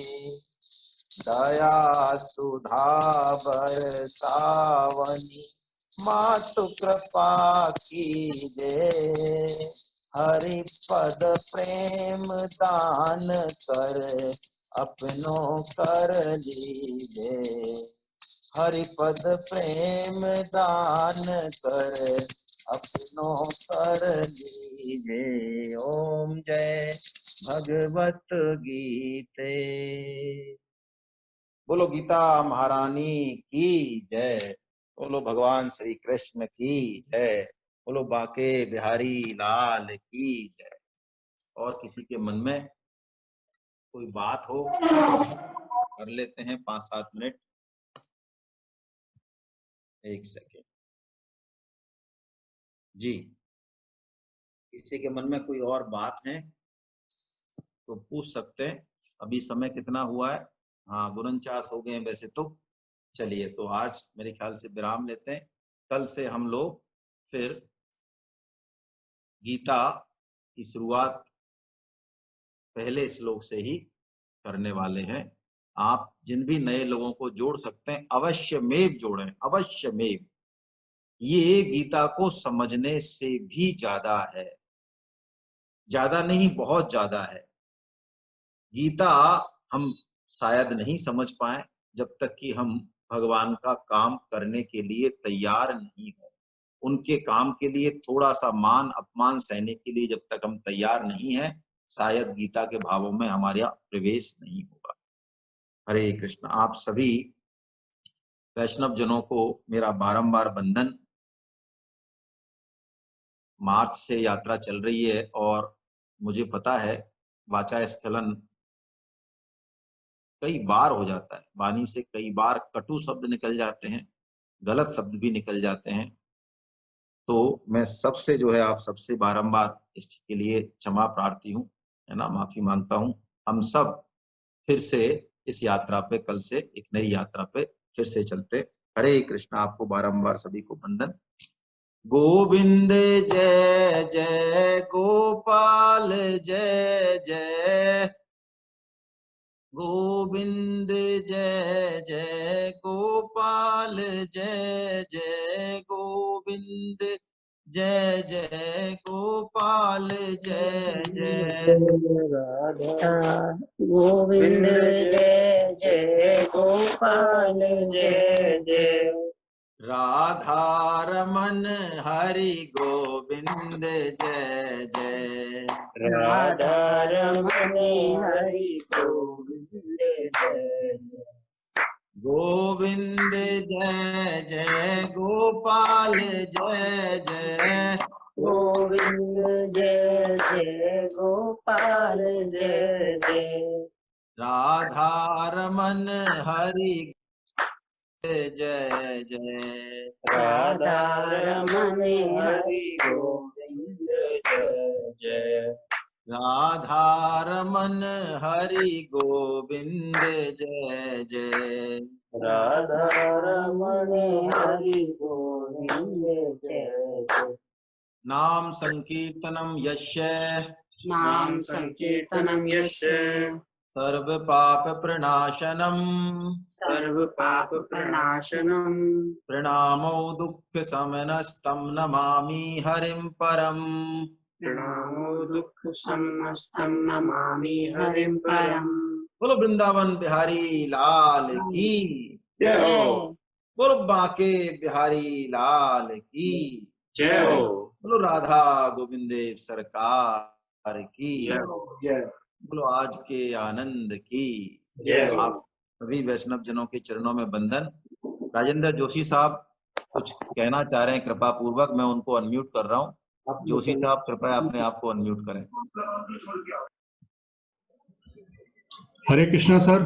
S1: दया सुधा बरसावनी, मातु कृपा कीजे। हरि पद प्रेम दान कर, अपनों कर लीजे। हरि पद प्रेम दान कर, अपनों कर लीजे। ओम जय भगवत गीते। बोलो गीता महारानी की जय। बोलो भगवान श्री कृष्ण की जय। बोलो बाके बिहारी लाल की जय। और किसी के मन में कोई बात हो कर लेते हैं 5-7 मिनट। एक सेकेंड जी। किसी के मन में कोई और बात है तो पूछ सकते हैं। अभी समय कितना हुआ है? हाँ 49 हो गए हैं वैसे तो। चलिए तो आज मेरे ख्याल से विराम लेते हैं। कल से हम लोग फिर गीता की शुरुआत पहले श्लोक से ही करने वाले हैं। आप जिन भी नए लोगों को जोड़ सकते हैं अवश्यमेव जोड़ें, अवश्यमेव। ये गीता को समझने से भी ज्यादा है, ज्यादा नहीं बहुत ज्यादा है। गीता हम शायद नहीं समझ पाए जब तक कि हम भगवान का काम करने के लिए तैयार नहीं हो। उनके काम के लिए थोड़ा सा मान अपमान सहने के लिए जब तक हम तैयार नहीं हैं, शायद गीता के भावों में हमारा प्रवेश नहीं होगा। हरे कृष्ण। आप सभी वैष्णव जनों को मेरा बारंबार वंदन। मार्च से यात्रा चल रही है और मुझे पता है वाचा स्खलन कई बार हो जाता है, वाणी से कई बार कटु शब्द निकल जाते हैं, गलत शब्द भी निकल जाते हैं। तो मैं सबसे जो है आप सबसे बारंबार इसके लिए क्षमा प्रार्थी हूँ, है ना, माफी मांगता हूँ। हम सब फिर से इस यात्रा पे कल से एक नई यात्रा पे फिर से चलते। हरे कृष्ण। आपको बारंबार सभी को वंदन। गोविंद जय जय गोपाल जय जय, गोविंद जय जय गोपाल जय जय, गोविंद जय जय गोपाल जय जय।
S2: गोविंद जय जय गोपाल जय जय,
S1: राधा रमन हरि गोविंद जय जय,
S2: राधा रमण हरि गोविंद जय जय,
S1: गोविंद जय जय गोपाल जय जय,
S2: गोविंद जय जय गोपाल जय जय,
S1: राधा रमन हरि जय जय,
S2: राधा रमण हरि गोविंद जय जय,
S1: राधा रमन हरि गोविंद जय जय,
S2: राधा रमण हरि गोविंद जय जय,
S1: नाम संकीर्तनम यस्य
S2: नाम संकीर्तनम यस्य
S1: सर्व पाप प्रणाशनम,
S2: सर्व पाप प्रणाशनम,
S1: प्रणामो दुःख समनस्तं नमामि हरिं परम,
S2: प्रणामो दुःख समस्तं नमामि हरिं परम।
S1: बोलो वृंदावन बिहारी लाल की
S2: जय हो,
S1: बोलो बांके बिहारी लाल की
S2: जय हो,
S1: बोलो राधा गोविंदेव सरकार की
S2: जय हो, जय
S1: बोलो आज के आनंद की।
S2: जय हो।
S1: आप सभी वैष्णव जनों के चरणों में वंदन। राजेंद्र जोशी साहब कुछ कहना चाह रहे हैं, कृपा पूर्वक मैं उनको अनम्यूट कर रहा हूँ। जोशी साहब कृपया अपने आप को अनम्यूट करें।
S3: हरे कृष्णा सर।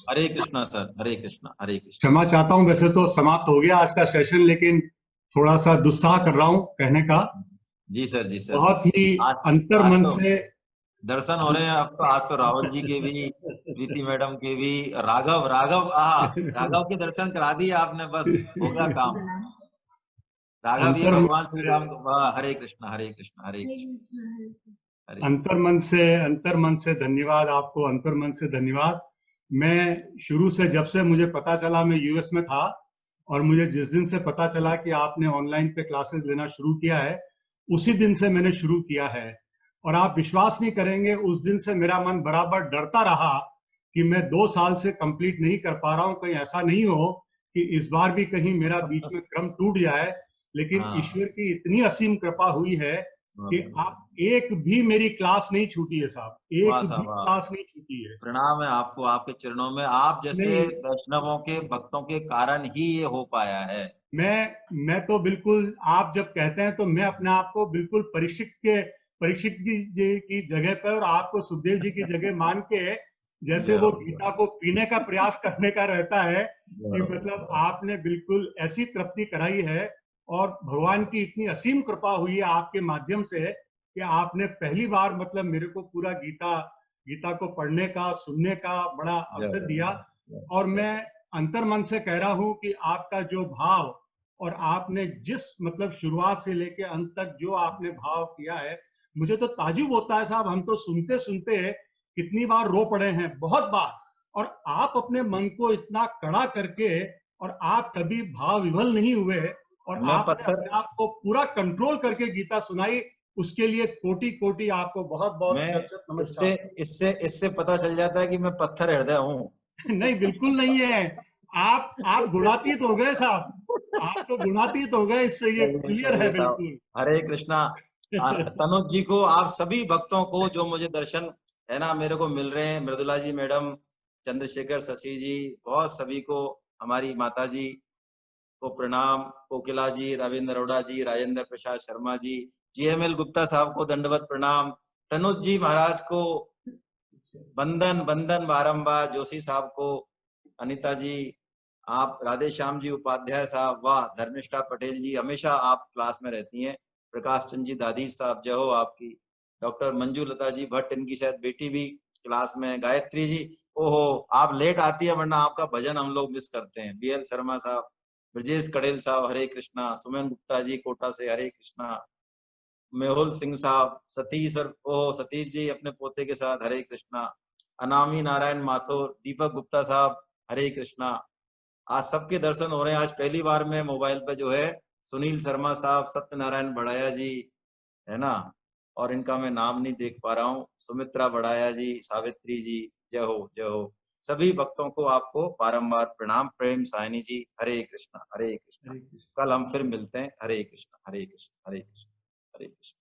S1: हरे कृष्णा सर। हरे कृष्णा। हरे कृष्णा।
S3: क्षमा चाहता हूं, वैसे तो समाप्त हो गया आज का सेशन, लेकिन थोड़ा सा दुस्साह कर रहा हूं कहने का।
S1: जी सर। जी सर।
S3: बहुत ही अंतर
S1: आज
S3: मन
S1: तो
S3: से
S1: दर्शन हो रहे हैं आपको। आज तो रावल जी के भी, प्रीति मैडम के भी, राघव राघव के दर्शन करा दिए आपने, बस हो गया काम। राघव ये
S3: अंतर्मन
S1: भगवान
S3: से
S1: श्री राम को हरे कृष्णा हरे कृष्णा हरे कृष्णा हरे
S3: अंतर्मन से धन्यवाद आपको, अंतर्मन से धन्यवाद। मैं शुरू से, जब से मुझे पता चला, मैं यूएस में था, और मुझे जिस दिन से पता चला कि आपने ऑनलाइन पे क्लासेस लेना शुरू किया है, उसी दिन से मैंने शुरू किया है। और आप विश्वास नहीं करेंगे, उस दिन से मेरा मन बराबर डरता रहा कि मैं 2 साल से कंप्लीट नहीं कर पा रहा हूं, कहीं ऐसा नहीं हो कि इस बार भी कहीं मेरा बीच में क्रम टूट जाए। लेकिन
S1: हाँ
S3: ईश्वर की इतनी असीम कृपा हुई है कि आप एक भी मेरी क्लास नहीं छूटी है साहब, एक
S1: वाह
S3: भी
S1: साहब वाह।
S3: क्लास नहीं छूटी है।
S1: प्रणाम है आपको, आपके चरणों में। आप जैसे
S3: नहीं,
S1: वैष्णवों के भक्तों के कारण ही ये हो पाया है।
S3: मैं तो बिल्कुल, आप जब कहते हैं तो मैं अपने आप को बिल्कुल परीक्षित की जगह पर और आपको सुखदेव जी की जगह मान के, जैसे
S1: जय
S3: वो
S1: हो
S3: गीता को पीने का प्रयास करने का रहता है,
S1: जय
S3: कि
S1: हो,
S3: मतलब
S1: जय हो।
S3: आपने बिल्कुल ऐसी तृप्ति कराई है। और भगवान की इतनी असीम कृपा हुई है आपके माध्यम से कि आपने पहली बार मतलब मेरे को पूरा गीता को पढ़ने का, सुनने का बड़ा
S1: जय
S3: अवसर
S1: हो,
S3: दिया।
S1: जय
S3: और
S1: जय
S3: मैं अंतर्मन से कह रहा हूं कि आपका जो भाव, और आपने जिस मतलब शुरुआत से लेके अंत तक जो आपने भाव किया है, मुझे तो ताजुब होता है साहब। हम तो सुनते सुनते कितनी बार रो पड़े हैं, बहुत बार। और आप अपने मन को इतना कड़ा करके, और आप कभी भाव विवल नहीं हुए, और
S1: मैं
S3: आपने
S1: पत्थर
S3: अपने आप को पूरा कंट्रोल करके गीता सुनाई, उसके लिए कोटि कोटि आपको बहुत बहुत
S1: मैं
S3: शत शत
S1: इससे
S3: नमस्कार।
S1: इससे इससे पता चल जाता है कि मैं पत्थर हृदय हूँ।
S3: नहीं, बिल्कुल नहीं है। आप गुणातीत हो गए साहब, आप तो गुणातीत हो गए, इससे ये
S1: चलिए
S3: क्लियर
S1: चलिए
S3: है
S1: साहब,
S3: बिल्कुल।
S1: हरे कृष्णा। तनुज जी को, आप सभी भक्तों को जो मुझे दर्शन है ना मेरे को मिल रहे हैं, मृदुला जी मैडम, चंद्रशेखर शशि जी, बहुत सभी को, हमारी माता जी को प्रणाम, कोकिला जी, रविंद्र अरोड़ा जी, राजेंद्र प्रसाद शर्मा जी, जीएमएल गुप्ता साहब को दंडवत प्रणाम, तनुज जी महाराज को बंदन बंदन बारंबार, जोशी साहब को, अनिता जी, आप राधे श्याम जी उपाध्याय साहब, वाह, धर्मिष्ठा पटेल जी, हमेशा आप क्लास में रहती हैं, प्रकाश चंद जी दादी साहब, जय हो आपकी, डॉक्टर मंजू लता जी भट्ट, इनकी शायद बेटी भी क्लास में, गायत्री जी, ओहो आप लेट आती है वरना आपका भजन हम लोग मिस करते हैं, बीएल शर्मा साहब, ब्रजेश कड़ेल साहब, हरे कृष्णा, सुमन गुप्ता जी कोटा से, हरे कृष्णा, मेहुल सिंह साहब, सतीश सर, ओ सतीश जी अपने पोते के साथ, हरे कृष्णा, अनामी नारायण माथुर, दीपक गुप्ता साहब, हरे कृष्णा। आज सबके दर्शन हो रहे हैं। आज पहली बार मैं मोबाइल पे जो है सुनील शर्मा साहब, सत्यनारायण बड़ाया जी, है ना, और इनका मैं नाम नहीं देख पा रहा हूँ, सुमित्रा बड़ाया जी, सावित्री जी, जय हो जय हो। सभी भक्तों को आपको बारंबार प्रणाम, प्रेम सायनी जी, हरे कृष्णा हरे कृष्णा।
S3: हरे कृष्ण।
S1: कल हम फिर मिलते हैं, हरे कृष्णा हरे कृष्णा हरे कृष्णा हरे कृष्णा।